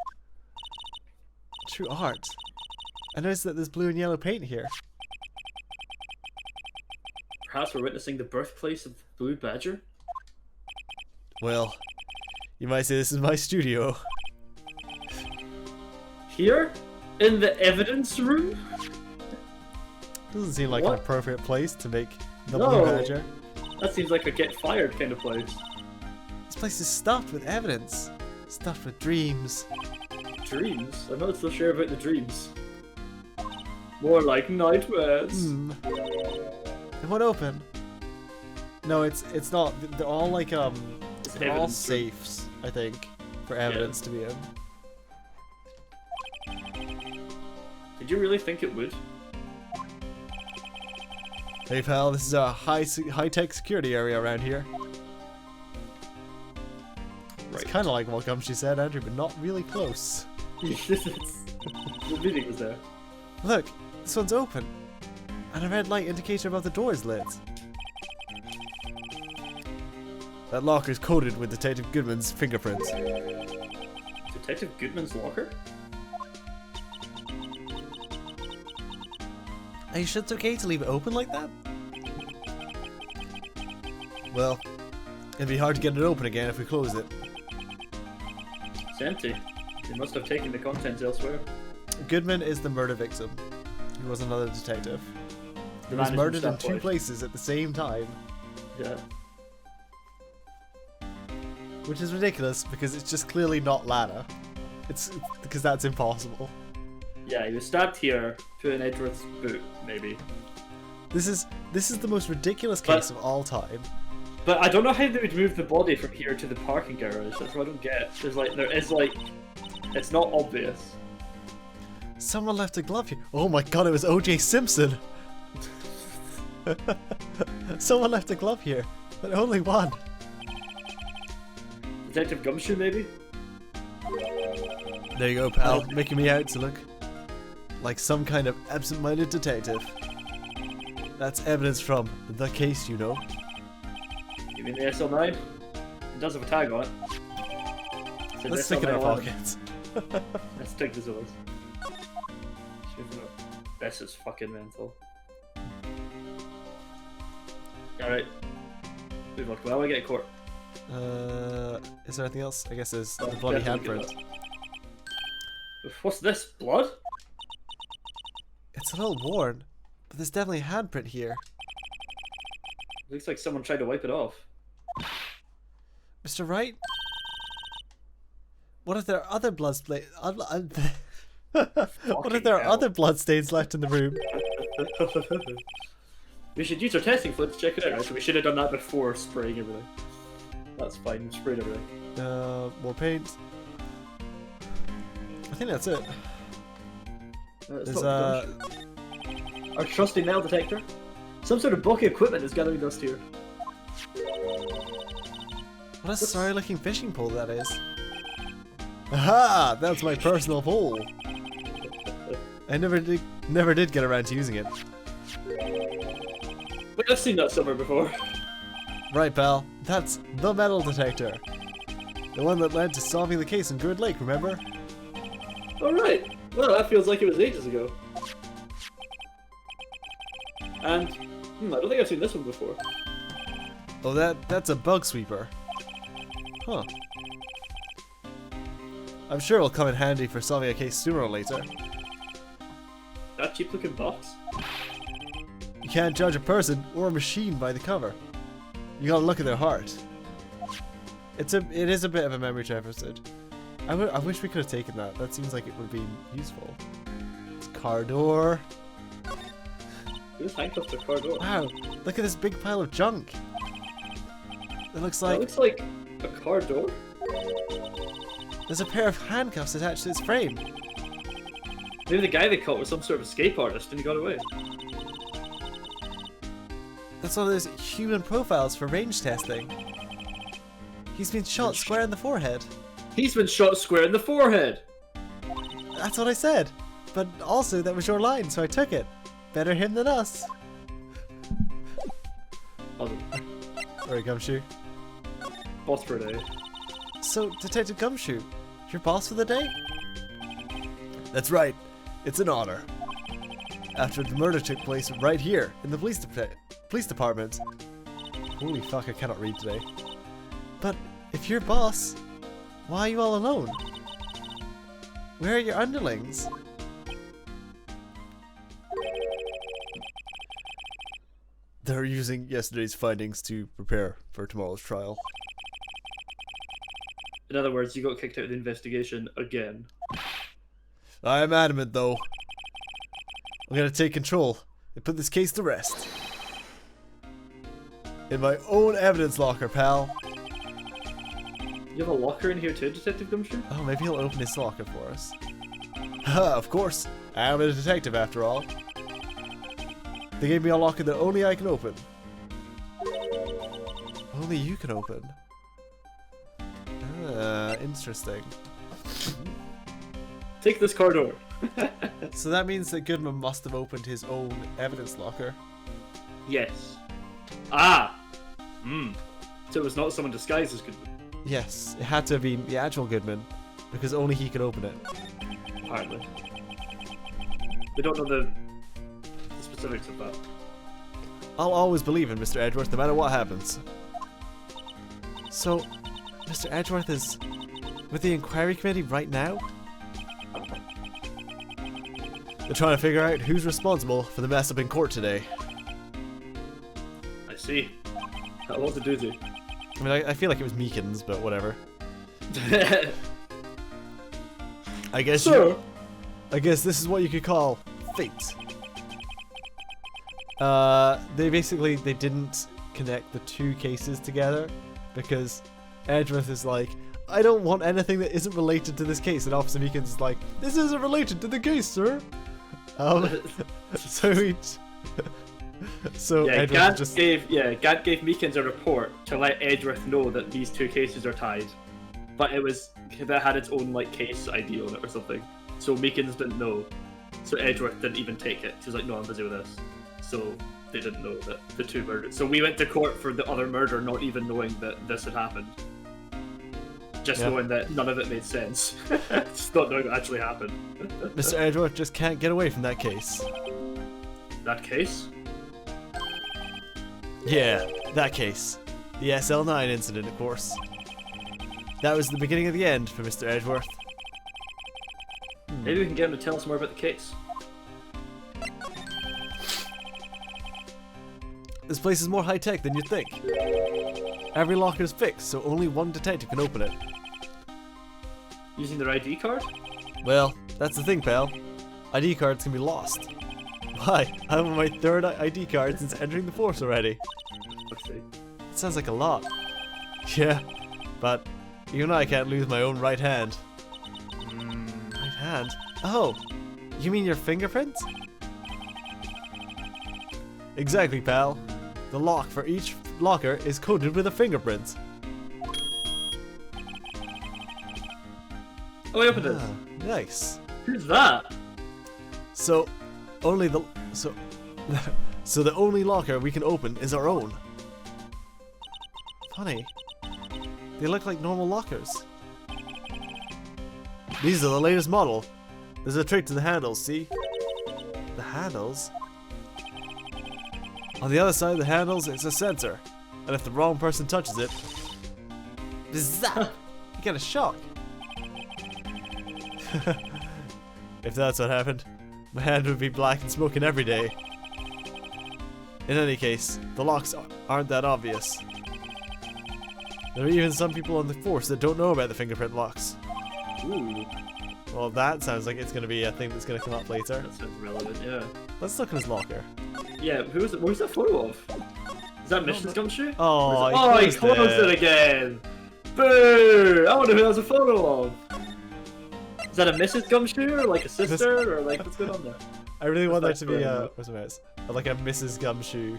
True art? I noticed that there's blue and yellow paint here.
Perhaps we're witnessing the birthplace of the Blue Badger?
Well, you might say this is my studio.
Here? In the evidence room?
Doesn't seem like
What?
an appropriate place to make the
No.
blue badger.
That seems like a get fired kind of place.
This place is stuffed with evidence. Stuffed with dreams.
Dreams? I'm not so sure about the dreams. More like nightmares.
They won't open. No, it's not. They're all like
It's
they're all
evidence room.
safes, I think, for evidence to be in.
Did you really think it would?
Hey pal, this is a high-tech security area around here. It's
Right.
kind of like Welcome, she said, Andrew, but not really close.
The meaning was there.
Look, this one's open. And a red light indicator above the door is lit. That locker is coated with Detective Goodman's fingerprints.
Detective Goodman's locker?
Are you sure it's okay to leave it open like that? Well, it'd be hard to get it open again if we close it.
It's empty. They must have taken the contents elsewhere.
Goodman is the murder victim. He was another detective. He was
man is
murdered in
from
2
Starpoint.
places at the same time.
Yeah.
Which is ridiculous because it's just clearly not Lana. It's because that's impossible.
Yeah, he was stabbed here, put in Edward's boot, maybe.
This is the most ridiculous case
But-
of all time.
But I don't know how they would move the body from here to the parking garage. That's what I don't get. There is like, it's not obvious.
Someone left a glove here. Oh my god, it was O.J. Simpson. Someone left a glove here, but only one.
Detective Gumshoe, maybe?
There you go, pal, making me out to look like some kind of absent-minded detective. That's evidence from the case, you know.
You mean the SL9? It does have a tag on it. Says
Let's stick it in our
SL911.
pockets.
Let's take this with us. This is fucking mental. Alright. Move on. Well, I get a court.
Is there anything else? I guess there's
Oh,
the bloody
definitely
handprint.
What's this? Blood?
It's a little worn, but there's definitely a handprint here.
Looks like someone tried to wipe it off.
Mr. Wright? What if there are other blood stains? What if there are
hell.
other blood stains left in the room?
We should use our testing fluid to check it out, right? So we should have done that before spraying everything. That's fine, we sprayed everything.
More paint. I think that's it.
It's
There's
not our trusty metal detector. Some sort of bulky equipment is gathering dust here.
what a sorry looking fishing pole that is. Aha! That's my personal pole. I never did get around to using it.
But I've seen that somewhere before.
Right, pal. That's the metal detector. The one that led to solving the case in Good Lake, remember?
Alright. Well, that feels like it was ages ago. And, I don't think I've seen this one before.
Oh, that's a bug sweeper. Huh. I'm sure it'll come in handy for solving a case sooner or later.
That cheap looking box.
You can't judge a person or a machine by the cover. You gotta look at their heart. It is a bit of a memory deficit. I wish we could have taken that. That seems like it would be useful. It's car door.
Who's handcuffed to the car door?
Wow, look at this big pile of junk. It looks
That
like
looks like a car door.
there's a pair of handcuffs attached to its frame.
Maybe the guy they caught was some sort of escape artist and he got away.
That's one of those human profiles for range testing. He's been shot square in the forehead.
He's been shot square in the forehead!
That's what I said. But also, that was your line, so I took it. Better him than us.
Awesome.
Alright, Gumshoe.
Boss for a day.
So, Detective Gumshoe, your boss for the day? That's right. It's an honor. After the murder took place right here, in the police department. Holy fuck, I cannot read today. But, if you're boss, why are you all alone? Where are your underlings? They're using yesterday's findings to prepare for tomorrow's trial.
In other words, you got kicked out of the investigation again.
I am adamant, though. I'm gonna take control and put this case to rest. In my own evidence locker, pal.
You have a locker in here too, Detective Gumshoe?
Oh, maybe he'll open his locker for us. Haha, of course. I'm a detective after all. They gave me a locker that only I can open. Only you can open. Ah, interesting.
Take this car door.
So that means that Goodman must have opened his own evidence locker.
Yes. Ah! So it was not someone disguised as Goodman.
Yes, it had to have been the actual Goodman, because only he could open it.
Apparently. We don't know the specifics of that.
I'll always believe in Mr. Edgeworth, no matter what happens. So, Mr. Edgeworth is with the inquiry committee right now? They're trying to figure out who's responsible for the mess up in court today.
I see. That was a doozy.
I mean, I feel like it was Meekins, but whatever. I guess I guess this is what you could call fate. They didn't connect the two cases together because Edgeworth is like, I don't want anything that isn't related to this case, and Officer Meekins is like, this isn't related to the case, sir. So
yeah,
Edgeworth
Gant gave Meekins a report to let Edgeworth know that these two cases are tied, but that had its own like case ID on it or something. So Meekins didn't know. So Edgeworth didn't even take it. He was like, no, I'm busy with this. So they didn't know that the two murdered. So we went to court for the other murder, not even knowing that this had happened. Just knowing that none of it made sense. Just not knowing what actually happened.
Mr. Edgeworth just can't get away from that case.
That case?
Yeah, that case. The SL9 incident, of course. That was the beginning of the end for Mr. Edgeworth.
Maybe we can get him to tell us more about the case.
This place is more high-tech than you'd think. Every locker is fixed, so only one detective can open it.
Using their ID card?
Well, that's the thing, pal. ID cards can be lost. Why? I'm on my third ID card since entering the force already.
Let's see.
It sounds like a lot. Yeah, but even I can't lose my own right hand. Right hand? Oh, you mean your fingerprints? Exactly, pal. The lock for each locker is coated with a fingerprint.
Oh, I opened it.
Nice.
Who's that?
So, only the so the only locker we can open is our own. Funny. They look like normal lockers. These are the latest model. There's a trick to the handles, see? The handles? On the other side of the handles, it's a sensor. And if the wrong person touches it, zap! You get a shock. If that's what happened, my hand would be black and smoking every day. In any case, the locks aren't that obvious. There are even some people on the force that don't know about the fingerprint locks.
Ooh.
Well, that sounds like it's going to be a thing that's going to come up later.
That sounds relevant, yeah.
Let's look in his locker.
Yeah, who was it? What was that photo of? Is that Mission's Gumshoe?
Oh,
he closed it again! Boo! I wonder who that was a photo of. Is that a Mrs. Gumshoe or like a sister or like what's going on there?
I really want there
That's
to be
like
where's my mouse? Like a Mrs. Gumshoe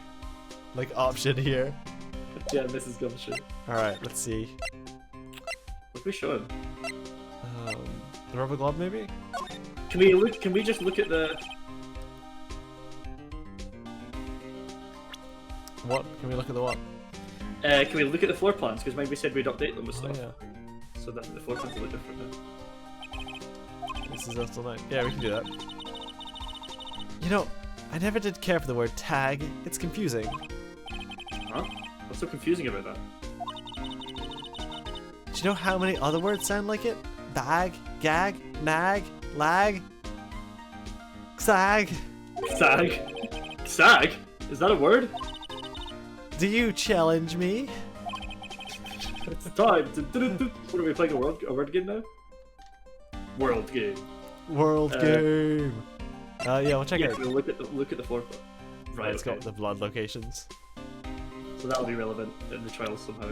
like option here.
Yeah, Mrs. Gumshoe.
Alright, let's see.
What can we show him?
The rubber glove maybe?
Can we look? Can we just look at the?
What? Can we look at the what?
Can we look at the floor plans? Because maybe we said we'd update them with
Oh
stuff.
yeah.
So that the floor plans are a little different now.
This is us tonight. Yeah, we can do that. You know, I never did care for the word tag. It's confusing.
Huh? What's so confusing about that?
Do you know how many other words sound like it? Bag, gag, mag, lag, sag.
Sag? Sag? Is that a word?
Do you challenge me?
It's time. What are we playing, a word game now? World game.
World game. Yeah, we'll check it out.
We'll look at the floor plan. Right,
It's got the blood locations.
So that'll be relevant in the trial somehow.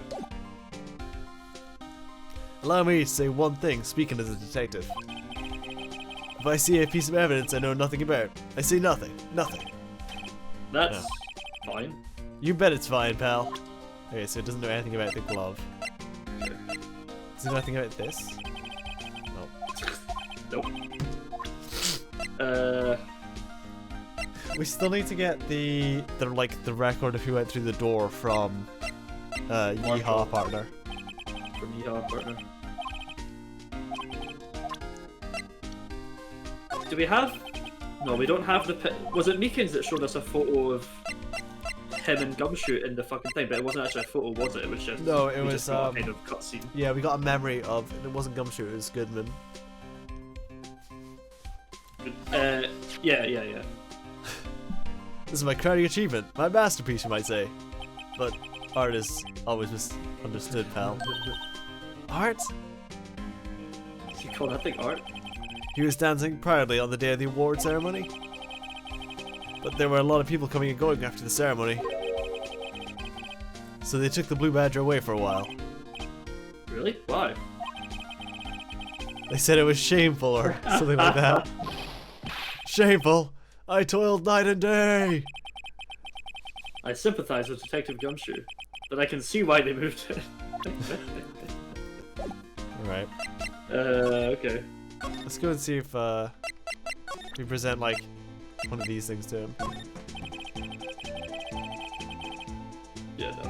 Allow me to say one thing, speaking as a detective. If I see a piece of evidence I know nothing about, I say nothing. Nothing.
That's fine.
You bet it's fine, pal. Okay, so it doesn't know anything about the glove. Does it know anything about this? No.
Nope.
We still need to get the record of who went through the door from Yeehaw partner.
From Yeehaw partner. Do we have No, we don't have the. Was it Meekins that showed us a photo of him and Gumshoe in the fucking thing? But it wasn't actually a photo, was it? It was just.
No, it
we
was
just got a kind of cutscene.
Yeah, we got a memory of. It wasn't Gumshoe, it was Goodman.
Yeah.
This is my crowning achievement, my masterpiece, you might say. But art is always misunderstood, pal. Art?
You call that thing art?
He was dancing proudly on the day of the award ceremony. But there were a lot of people coming and going after the ceremony. So they took the Blue Badger away for a while.
Really? Why?
They said it was shameful or something like that. Shameful! I toiled night and day!
I sympathize with Detective Gumshoe, but I can see why they moved it.
Alright.
Okay.
Let's go and see if we present like one of these things to him.
Yeah, no.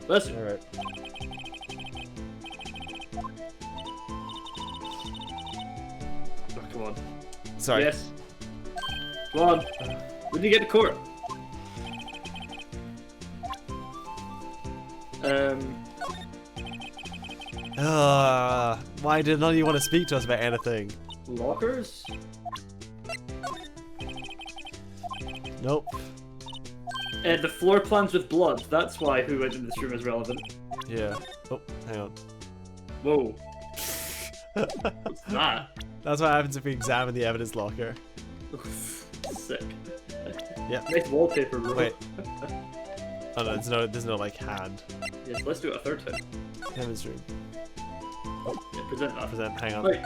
Bless you.
Alright.
Oh, come on.
Sorry.
Yes. Come on. When do you get to court?
Why did none of you want to speak to us about anything?
Lockers?
Nope.
The floor plans with blood. That's why who went in this room is relevant.
Yeah. Oh, hang on.
Whoa. What's that?
That's what happens if we examine the evidence locker.
Sick.
Yeah.
Nice wallpaper, bro.
Wait. Oh no, there's no like hand.
Yes, let's do it a third time.
Evidence room.
Yeah, present that.
Present, hang on.
Wait.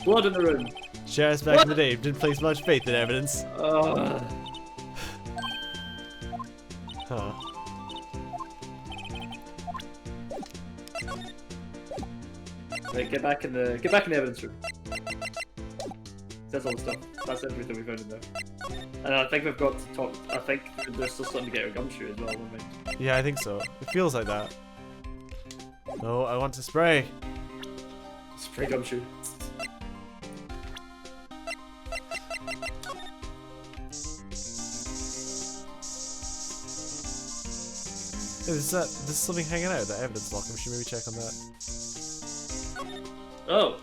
Blood in the room.
Sheriffs back in the day didn't place much faith in evidence. Huh.
Right, get back in the evidence room. That's all the stuff. That's everything we found in there. And I think we've got to talk. I think there's still something to get our Gumshoe as well.
Yeah, I think so. It feels like that. No, I want to spray.
Spray Gumshoe.
Hey, there's something hanging out, that evidence locker. We should maybe check on that.
Oh.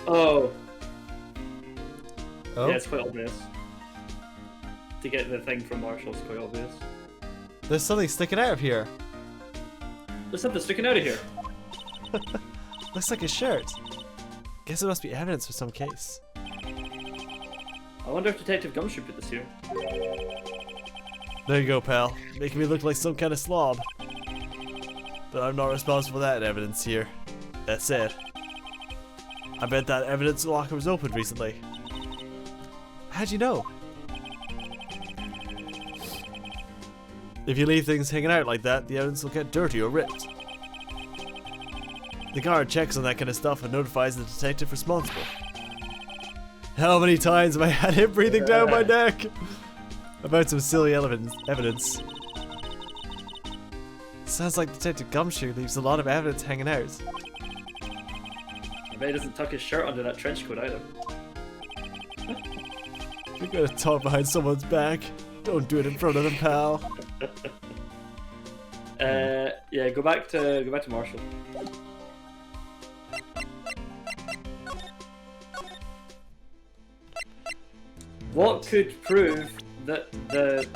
Oh.
Oh?
Yeah, it's quite obvious. To get the thing from Marshall is quite obvious.
There's something sticking out of here.
There's something sticking out of here.
Looks like a shirt. Guess it must be evidence for some case.
I wonder if Detective Gumshoe put this here.
There you go, pal. Making me look like some kind of slob. But I'm not responsible for that evidence here. That said, I bet that evidence locker was opened recently. How'd you know? If you leave things hanging out like that, the evidence will get dirty or ripped. The guard checks on that kind of stuff and notifies the detective responsible. How many times have I had him breathing down my neck about some silly evidence? Sounds like Detective Gumshoe leaves a lot of evidence hanging out.
I bet he doesn't tuck his shirt under that trench coat either.
You're gonna talk behind someone's back. Don't do it in front of them, pal.
Yeah, go back to Marshall. What could prove that the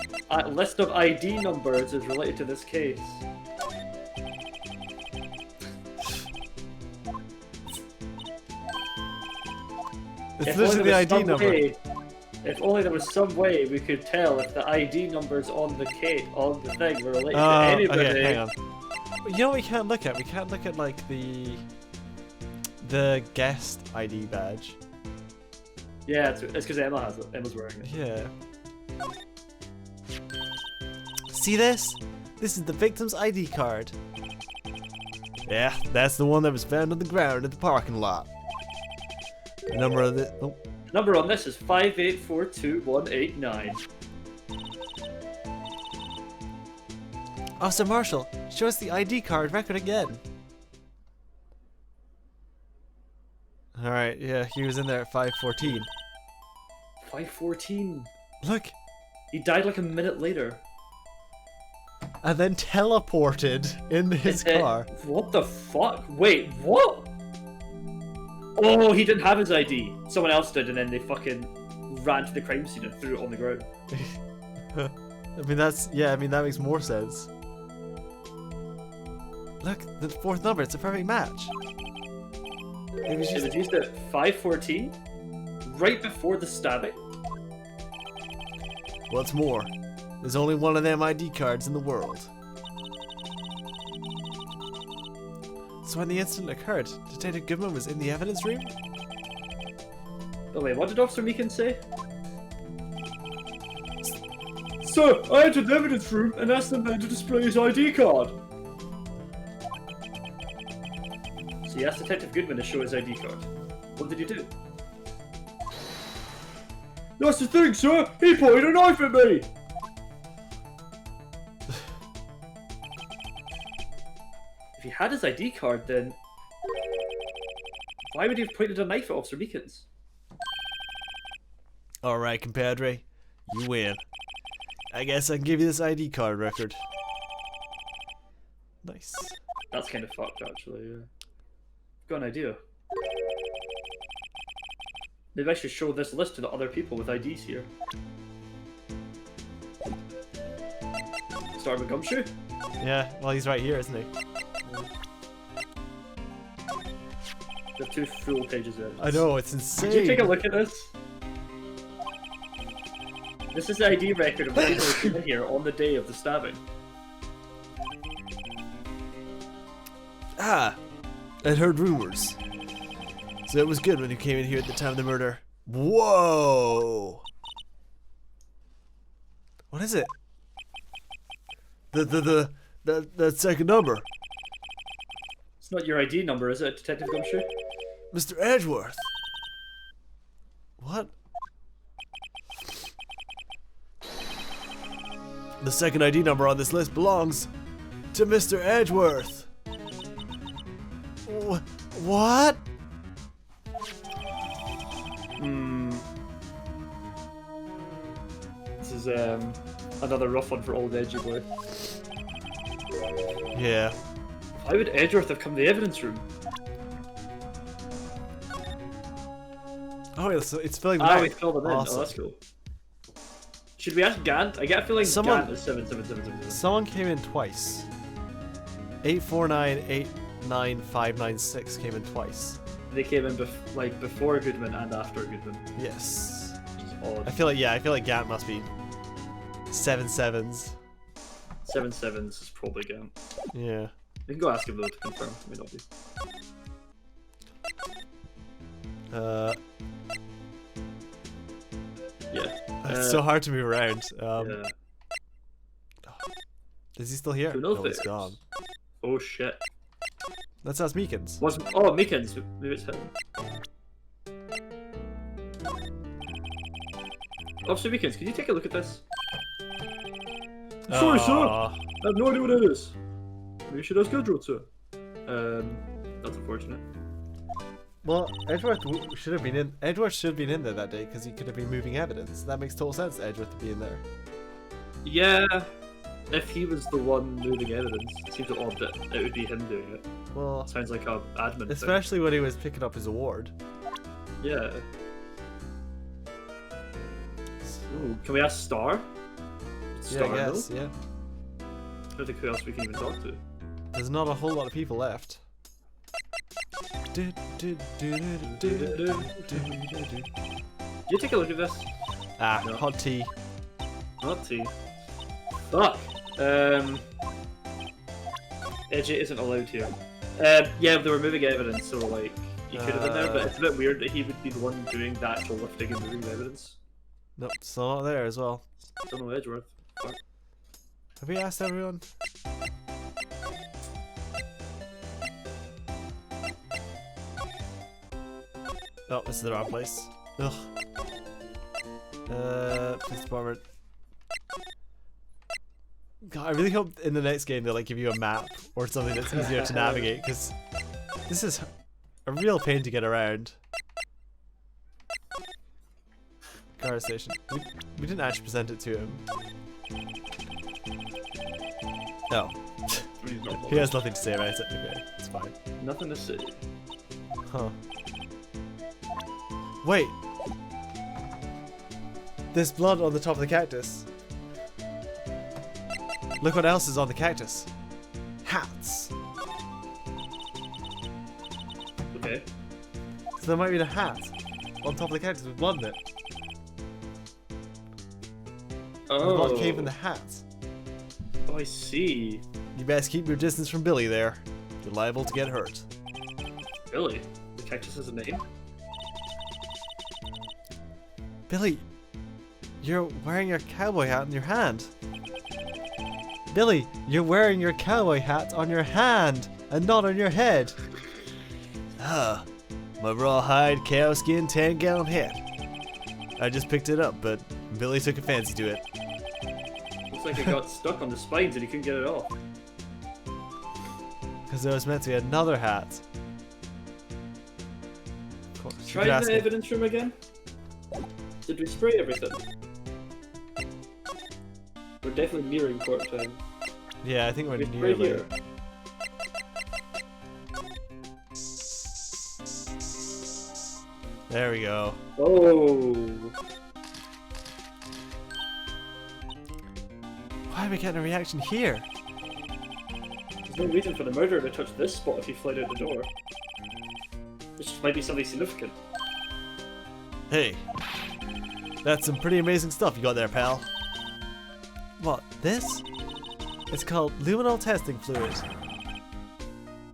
list of ID numbers is related to this case?
It's literally the ID number.
If only there was some way we could tell if the ID numbers on the thing were related to anybody.
Okay, hang on. You know what we can't look at? We can't look at like the guest ID badge.
Yeah, it's because Emma has it. Emma's wearing it.
Yeah. See this? This is the victim's ID card. Yeah, that's the one that was found on the ground at the parking lot. The number of the
Number on this is 5842189.
Officer Marshall, show us the ID card record again. Alright, yeah, he was in there at 5:14.
514.
Look,
He died like a minute later.
and then teleported in his car.
What the fuck? Wait, what? Oh, he didn't have his ID. Someone else did, and then they fucking ran to the crime scene and threw it on the ground.
I mean, that makes more sense. Look, the fourth number, it's a perfect match. It was
It
just,
was used at 514, right before the stabbing.
what's more, there's only one of them ID cards in the world. So when the incident occurred, Detective Goodman was in the evidence room?
Oh wait, what did Officer Meekin say? Sir, I entered the evidence room and asked the man to display his ID card. So he asked Detective Goodman to show his ID card. What did he do? That's the thing, sir! He pointed a knife at me! If he had his ID card, then why would he have pointed a knife at Officer Meekins?
Alright, compadre. You win. I guess I can give you this ID card record. Nice.
That's kind of fucked, actually, yeah. Got an idea. Maybe I should show this list to the other people with IDs here. Start with Gumshoe?
Yeah, well, he's right here, isn't he?
The 2 full pages there.
I know, it's insane.
Did you take a look at this? This is the ID record of the people who came in here on the day of the stabbing.
Ah, I'd heard rumors. So it was Goodman who came in here at the time of the murder. Whoa! What is it? That second number.
It's not your ID number, is it, Detective Gumshoe?
Mr. Edgeworth. What? The second ID number on this list belongs to Mr. Edgeworth. What?
This is another rough one for old Edgy Boy.
Yeah.
Why would Edgeworth have come to the evidence room?
Oh, it's filling the
Ah,
map.
we filled them in.
Awesome.
Oh, that's cool. Should we ask Gant? I get a feeling Gant is 77777.
Someone came in twice. 849-89596 came in twice.
They came in before Goodman and after Goodman.
Yes.
Which is odd.
I feel like Gant must be 7 sevens.
7 sevens is probably Gant.
Yeah.
We can go ask him though to confirm. It may not be. Yeah.
It's so hard to move around.
Yeah.
Is he still here?
Who knows
No,
if
he's
it
gone.
is? Oh shit.
Let's ask Meekins.
Meekins. Maybe it's him. Officer Meekins, can you take a look at this? Sorry, sir. I have no idea what it is. Maybe you should ask Edgeworth, sir. That's unfortunate.
Well, Edgeworth should have been in. Edgeworth should have been in there that day because he could have been moving evidence. That makes total sense. Edgeworth to be in there.
Yeah, if he was the one moving evidence, it seems odd that it would be him doing it.
Well,
Sounds like a admin
especially when he was picking up his award.
thing. Yeah. Ooh, can we ask Star?
Yeah, I guess.
though?
Yeah.
I don't think who else we can even talk to.
There's not a whole lot of people left.
You take a look at this.
Ah,
No.
hot tea.
Not tea. Fuck. Edgy isn't allowed here. Yeah, they were moving evidence, so like he could have been there, but it's a bit weird that he would be the one doing the actual lifting and moving the evidence.
Nope, still not there as well.
Don't know Edgeworth. Fuck.
Have we asked everyone? Oh, this is the wrong place. Ugh. Police department. God, I really hope in the next game they'll like give you a map or something that's easier to navigate, because this is a real pain to get around. Car station. We didn't actually present it to him. No. He has nothing to say about it. Okay, it's fine.
Nothing to say.
Huh. Wait. There's blood on the top of the cactus. Look what else is on the cactus. Hats.
Okay.
So there might be a hat on top of the cactus with blood in it. The blood came in the hat.
Oh, I see.
You best keep your distance from Billy there. You're liable to get hurt.
Billy? The cactus has a name?
Billy, you're wearing your cowboy hat in your hand. Billy, you're wearing your cowboy hat on your hand and not on your head. Ah, my rawhide cowskin 10-gallon hat. I just picked it up, but Billy took a fancy to it.
Looks like it got stuck on the spines and he couldn't get it off.
Because there was meant to be another hat. Of course. you
Try
could ask
the
him.
evidence room again? Did we spray everything? We're definitely nearing court time.
Yeah, I think we're
We spray
nearly.
here.
There we go.
Oh.
Why am I getting a reaction here?
There's no reason for the murderer to touch this spot if he fled out the door. This just might be something significant.
Hey, that's some pretty amazing stuff you got there, pal. What, this? It's called luminol testing fluid.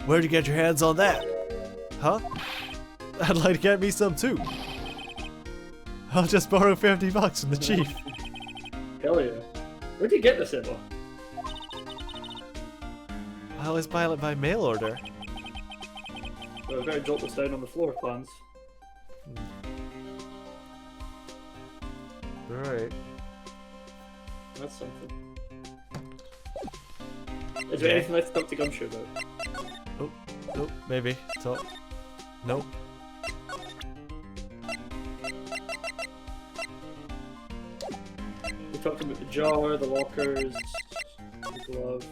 Where'd you get your hands on that? Huh? I'd like to get me some too. I'll just borrow $50 from the chief.
Hell yeah. Where'd you get this info?
I always buy it by mail order.
Well, I better jot this down on the floor plans.
Right.
That's something. Is there anything left to talk to Gumshoe about?
Oh, maybe. Talk. Nope.
We talked about the jar, the lockers, the glove.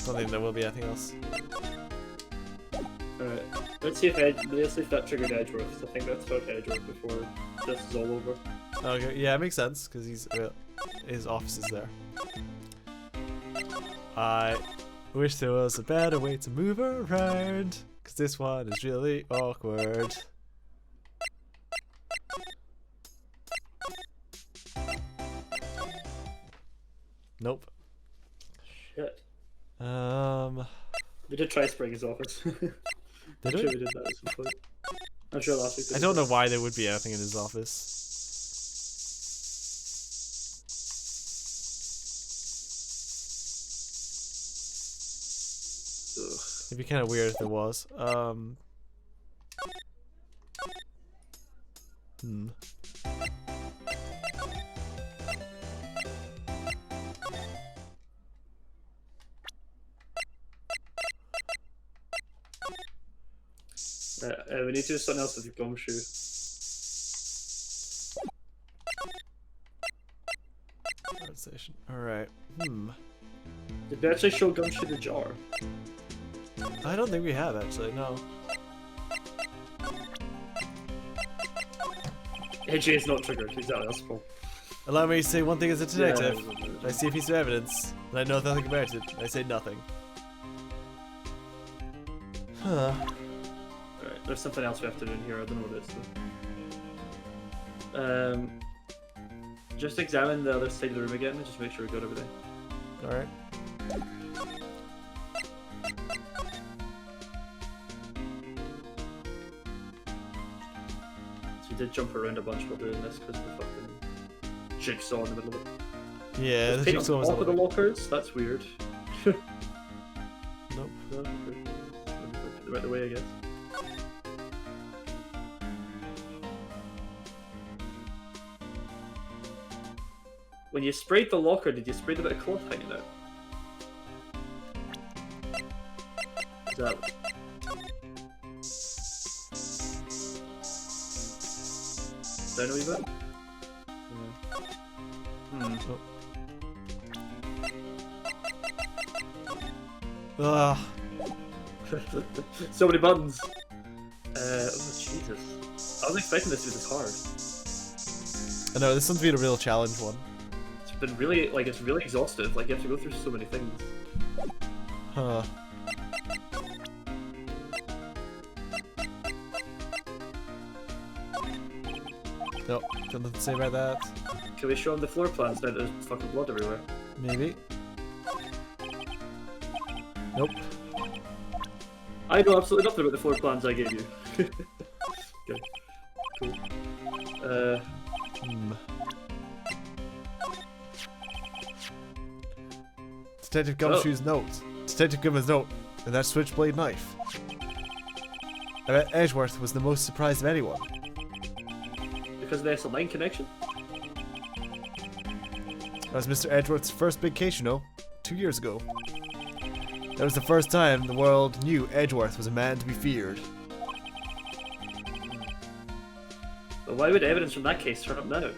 Don't think there will be anything else.
Alright, let's see if that triggered Edgeworth. I think that's about Edgeworth before this is all over.
Okay, yeah, it makes sense because his office is there. I wish there was a better way to move around because this one is really awkward. Nope.
Shit.
Did
We did try spraying his office. I'm sure
we?
we did that at some point. I'm sure last week.
I don't know why there would be anything in his office.
Ugh.
It'd be kind of weird if there was.
We need to do something else with the Gumshoe.
Station. Alright.
Did we actually show Gumshoe the jar?
I don't think we have actually, no.
AJ is not triggered, exactly, that's cool.
Allow me to say one thing as a detective.
Yeah.
I see a piece of evidence, and I know nothing about it. I say nothing. Huh.
Alright, there's something else we have to do in here, I don't know what it is though. Just examine the other side of the room again and just make sure we got everything.
Alright.
So we did jump around a bunch while doing this because of the fucking jigsaw in the middle of it.
Yeah, the
Paint on
jigsaw was
top of the
not.
lockers? That's weird.
Nope.
No, okay. Put it right away, I guess. When you sprayed the locker, did you spray the bit of cloth hanging out? Is that... Down a wee bit? Yeah.
Oh. Ugh.
So many buttons! Oh, Jesus. I was expecting this to be this hard.
I know, this one's been a real challenge one.
It's been really, like, it's really exhaustive. Like, you have to go through so many things.
Huh. Nope, got nothing to say about that.
Can we show them the floor plans now that there's fucking blood everywhere?
Maybe. Nope.
I know absolutely nothing about the floor plans I gave you. Okay. Cool.
Hmm. Detective Gumshoe's note. Detective Gumman's note. And that switchblade knife. I bet Edgeworth was the most surprised of anyone.
Because of the SL9 connection?
That was Mr. Edgeworth's first big case, you know. 2 years ago. That was the first time the world knew Edgeworth was a man to be feared.
But why would evidence from that case turn up now?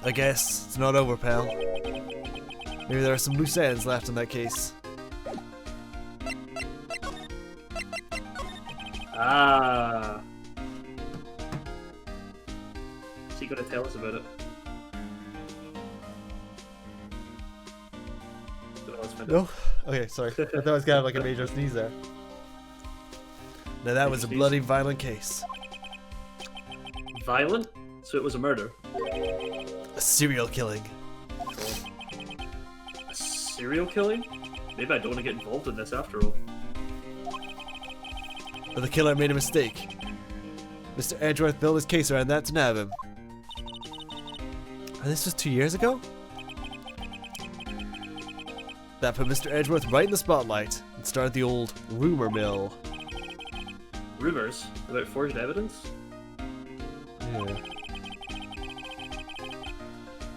I guess it's not over, pal. Maybe there are some loose ends left in that case.
Ah. Is he going to tell us about it? Don't know, let's find out.
No? Okay, sorry. I thought I was gonna have like a major sneeze there. Now that was a bloody violent case.
Violent? So it was a murder.
A serial killing.
A serial killing? Maybe I don't want to get involved in this after all.
But the killer made a mistake. Mr. Edgeworth built his case around that to nab him. And this was 2 years ago? That put Mr. Edgeworth right in the spotlight and started the old rumor mill.
Rumors about forged evidence?
Yeah.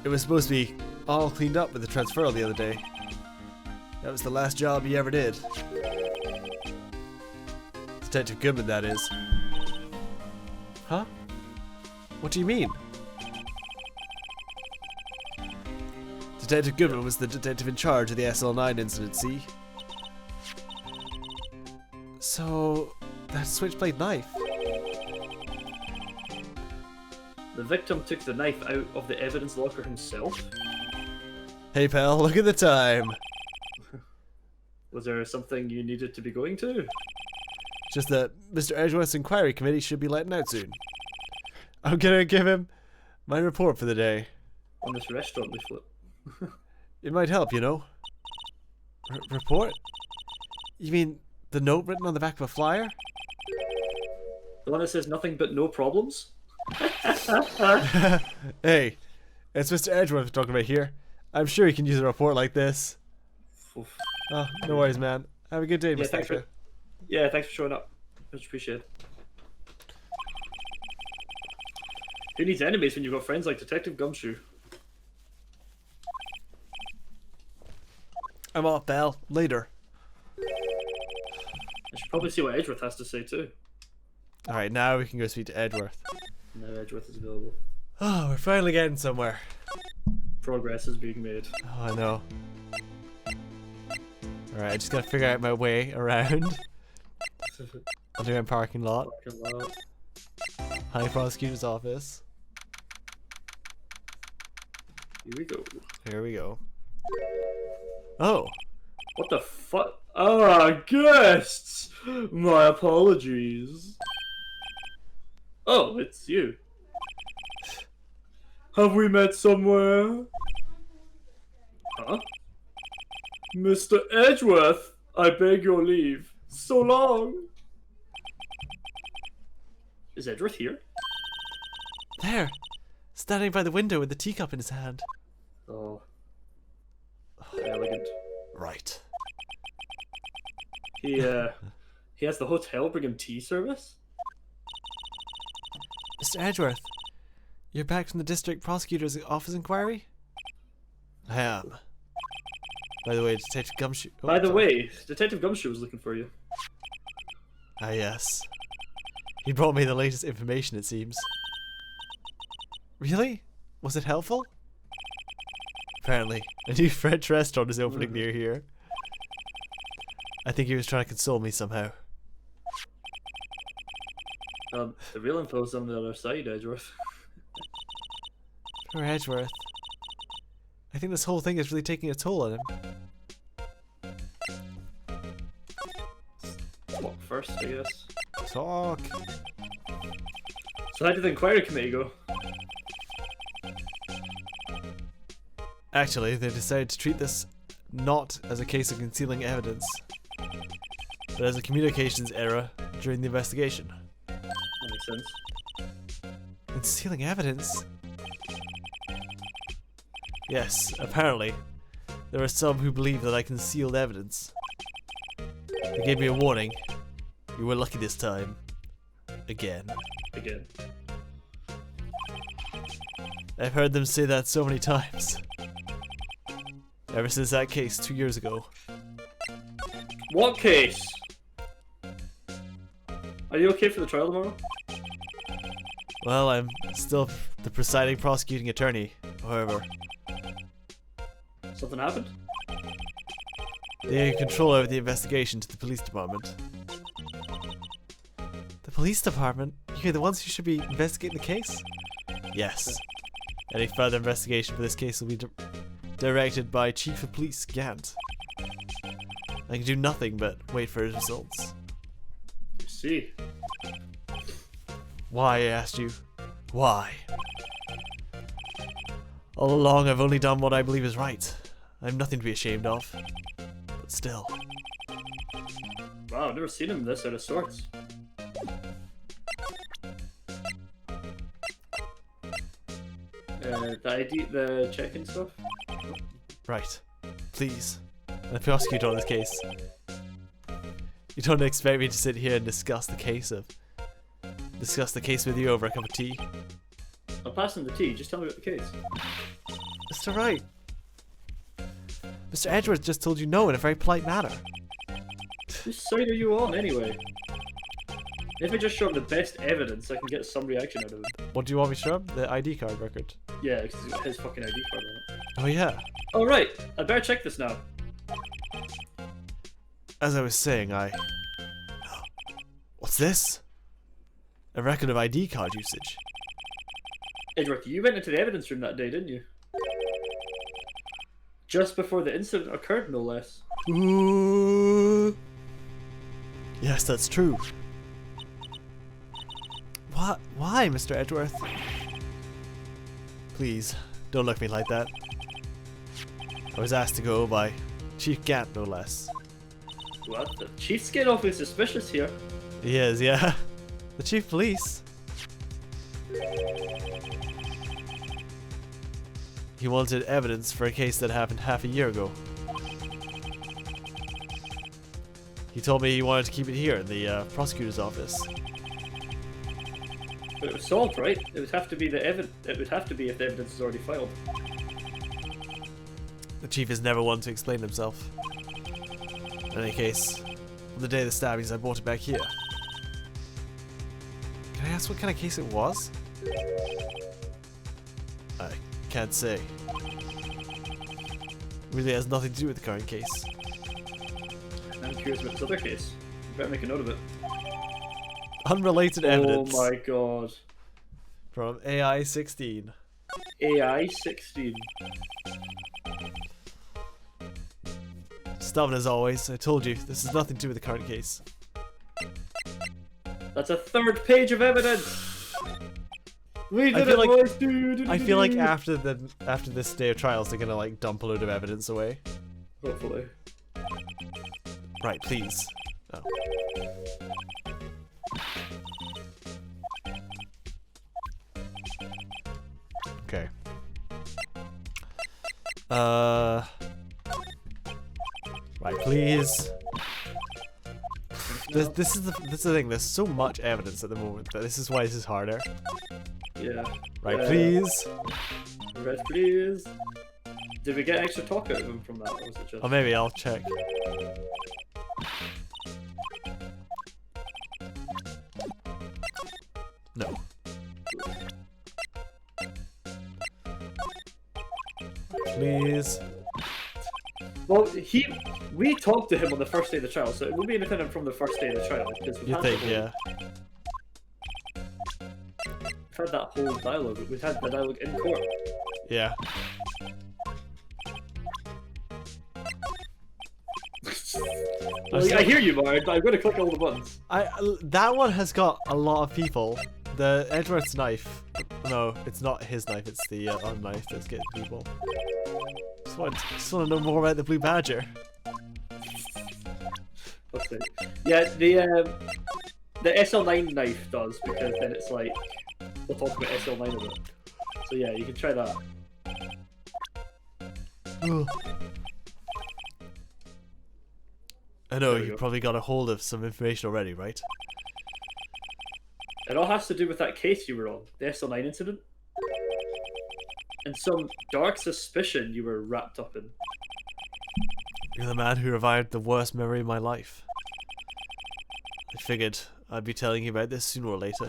It was supposed to be all cleaned up with the transferal the other day. That was the last job he ever did. Detective Goodman, that is. Huh? What do you mean? Detective Goodman was the detective in charge of the SL9 incident, see? So, that switchblade knife.
The victim took the knife out of the evidence locker himself?
Hey pal, look at the time.
Was there something you needed to be going to?
Just that Mr. Edgeworth's inquiry committee should be letting out soon. I'm gonna give him my report for the day.
On this restaurant leaflet.
It might help, you know. Report? You mean the note written on the back of a flyer?
The one that says nothing but no problems?
Hey, it's Mr. Edgeworth we're talking about here. I'm sure he can use a report like this.
Oof.
Oh, no worries, man. Have a good day,
Yeah,
Mr.
thanks for, yeah, thanks for showing up. Much appreciated. Who needs enemies when you've got friends like Detective Gumshoe?
I'm off, pal. Later.
I should probably see what Edgeworth has to say too.
Alright, now we can go speak to Edgeworth.
Now Edgeworth is available.
Oh, we're finally getting somewhere.
Progress is being made.
Oh, I know. Alright, I just gotta figure out my way around. Underground parking lot.
Parking lot.
High prosecutor's office.
Here we go.
Here we go. Oh!
What the fuck? Ah, guests! My apologies. Oh, it's you. Have we met somewhere? Huh? Mr. Edgeworth, I beg your leave. So long. Is Edgeworth here?
There! Standing by the window with the teacup in his hand.
Oh, Elegant.
Right.
He has the hotel bring him tea service.
Mr. Edgeworth, you're back from the district prosecutor's office inquiry? I am. By the way, Detective Gumshoe... Oh,
By the
sorry.
way, Detective Gumshoe was looking for you.
Ah, yes. He brought me the latest information, it seems. Really? Was it helpful? Apparently. A new French restaurant is opening near here. I think he was trying to console me somehow.
The real info's on the other side, Edgeworth.
Poor Edgeworth. I think this whole thing is really taking a toll on him.
What first, I guess.
Talk.
So how did the inquiry committee go?
Actually, they decided to treat this not as a case of concealing evidence, but as a communications error during the investigation.
That makes sense.
Concealing evidence? Yes, apparently. There are some who believe that I concealed evidence. They gave me a warning. You were lucky this time. Again.
Again.
I've heard them say that so many times. Ever since that case 2 years ago.
What case? Are you okay for the trial tomorrow?
Well, I'm still the presiding prosecuting attorney, however.
Something happened?
They gave control over the investigation to the police department. The police department? You're the ones who should be investigating the case? Yes. Any further investigation for this case will be directed by Chief of Police Gant. I can do nothing but wait for his results.
I see.
Why, I asked you? Why? All along, I've only done what I believe is right. I have nothing to be ashamed of. But still.
Wow, I've never seen him this out of sorts. The ID, the check-in stuff?
Right. Please. I'm the prosecutor on this case. You don't expect me to sit here and discuss the case with you over a cup of tea?
I'll pass him the tea, just tell me about the case.
Mr. Wright. Mr. Edgeworth just told you no in a very polite manner.
Whose side are you on, anyway? If I just show him the best evidence, I can get some reaction out of him.
What do you want me to show him? The ID card record.
Yeah, because he's got his fucking ID card on it.
Oh yeah.
Oh right, I better check this now.
As I was saying, What's this? A record of ID card usage.
Edgeworth, you went into the evidence room that day, didn't you? Just before the incident occurred, no less.
Ooh. Yes, that's true. What? Why, Mr. Edgeworth? Please, don't look at me like that. I was asked to go by Chief Gant, no less.
What? The chief's getting awfully suspicious here.
He is, yeah. The Chief of Police. He wanted evidence for a case that happened half a year ago. He told me he wanted to keep it here in the prosecutor's office.
But it was solved, right? It would have to be the It would have to be if the evidence is already filed.
The Chief is never one to explain himself. In any case, on the day of the stabbings, I brought it back here. Can I ask what kind of case it was? I can't say. Really has nothing to do with the current case.
I'm curious about this other case. You better make a note of it.
Unrelated evidence.
Oh my god.
From AI 16.
AI 16.
Stubborn as always, I told you, this has nothing to do with the current case.
That's a third page of evidence! We did
feel
it,
like-
boys! Do.
I feel like after this day of trials, they're gonna like dump a load of evidence away.
Hopefully.
Right, please. Oh. Okay. Right, please. This is the thing. There's so much evidence at the moment that this is why this is harder.
Yeah.
Right, please.
Rest, please. Did we get extra talk out of him from that, or was it just?
Or maybe I'll check. No. Please.
Well, we talked to him on the first day of the trial, so it will be anything from the first day of the trial.
You think, yeah.
We've had that whole dialogue. We've had the dialogue in court.
Yeah.
Well, I hear you, Martin, but I'm going to click all the buttons.
That one has got a lot of people. The Edward's knife. No, it's not his knife. It's the other knife that's getting people. Just want to know more about the blue badger.
Okay. Yeah, the SL9 knife does, because then it's like we'll talk about SL9 a bit. So yeah, you can try that.
Ugh. I know
There we
you
go.
probably got a hold of some information already, right?
It all has to do with that case you were on, the SL9 incident. And some dark suspicion you were wrapped up in.
You're the man who revived the worst memory of my life. I figured I'd be telling you about this sooner or later.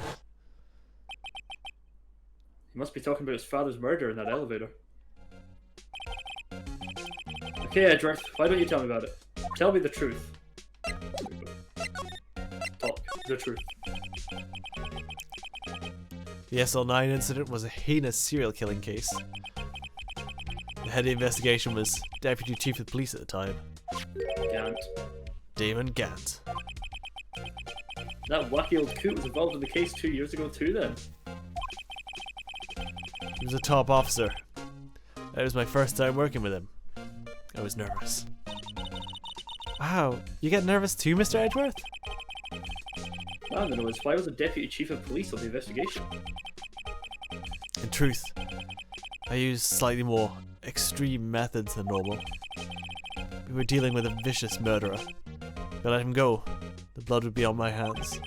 He must be talking about his father's murder in that elevator. Okay, Edward, why don't you tell me about it? Tell me the truth. Talk the truth.
The SL9 incident was a heinous serial killing case. The head of the investigation was Deputy Chief of Police at the time,
Gant.
Damon Gant.
That wacky old coot was involved in the case 2 years ago too then.
He was a top officer. That was my first time working with him. I was nervous. Wow, you get nervous too, Mr. Edgeworth?
I don't know, why was the Deputy Chief of Police on the investigation?
In truth, I used slightly more extreme methods than normal. We were dealing with a vicious murderer. If I let him go, the blood would be on my hands.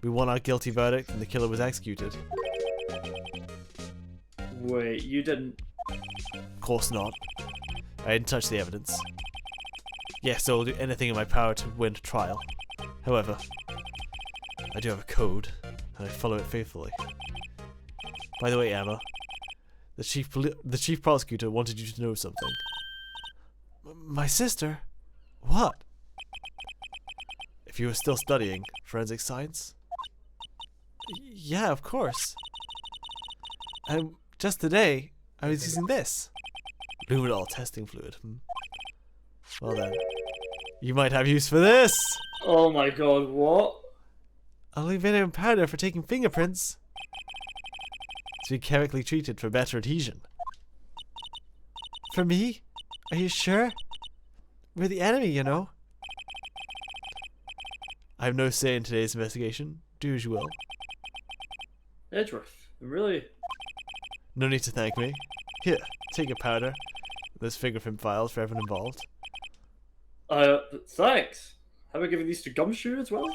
We won our guilty verdict and the killer was executed.
Wait, you didn't...
Of course not. I didn't touch the evidence. Yes, I will do anything in my power to win a trial. However, I do have a code, and I follow it faithfully. By the way, Emma, the chief prosecutor wanted you to know something. My sister? What? If you were still studying forensic science? Yeah, of course. And just today, I was using this. Luminol testing fluid. Well then, you might have use for this!
Oh my god, what?
Aluminum powder for taking fingerprints. To be chemically treated for better adhesion. For me? Are you sure? We're the enemy, you know. I have no say in today's investigation. Do as you will.
Edgeworth, really?
No need to thank me. Here, take your powder. There's fingerprint files for everyone involved.
Thanks. Have I given these to Gumshoe as well?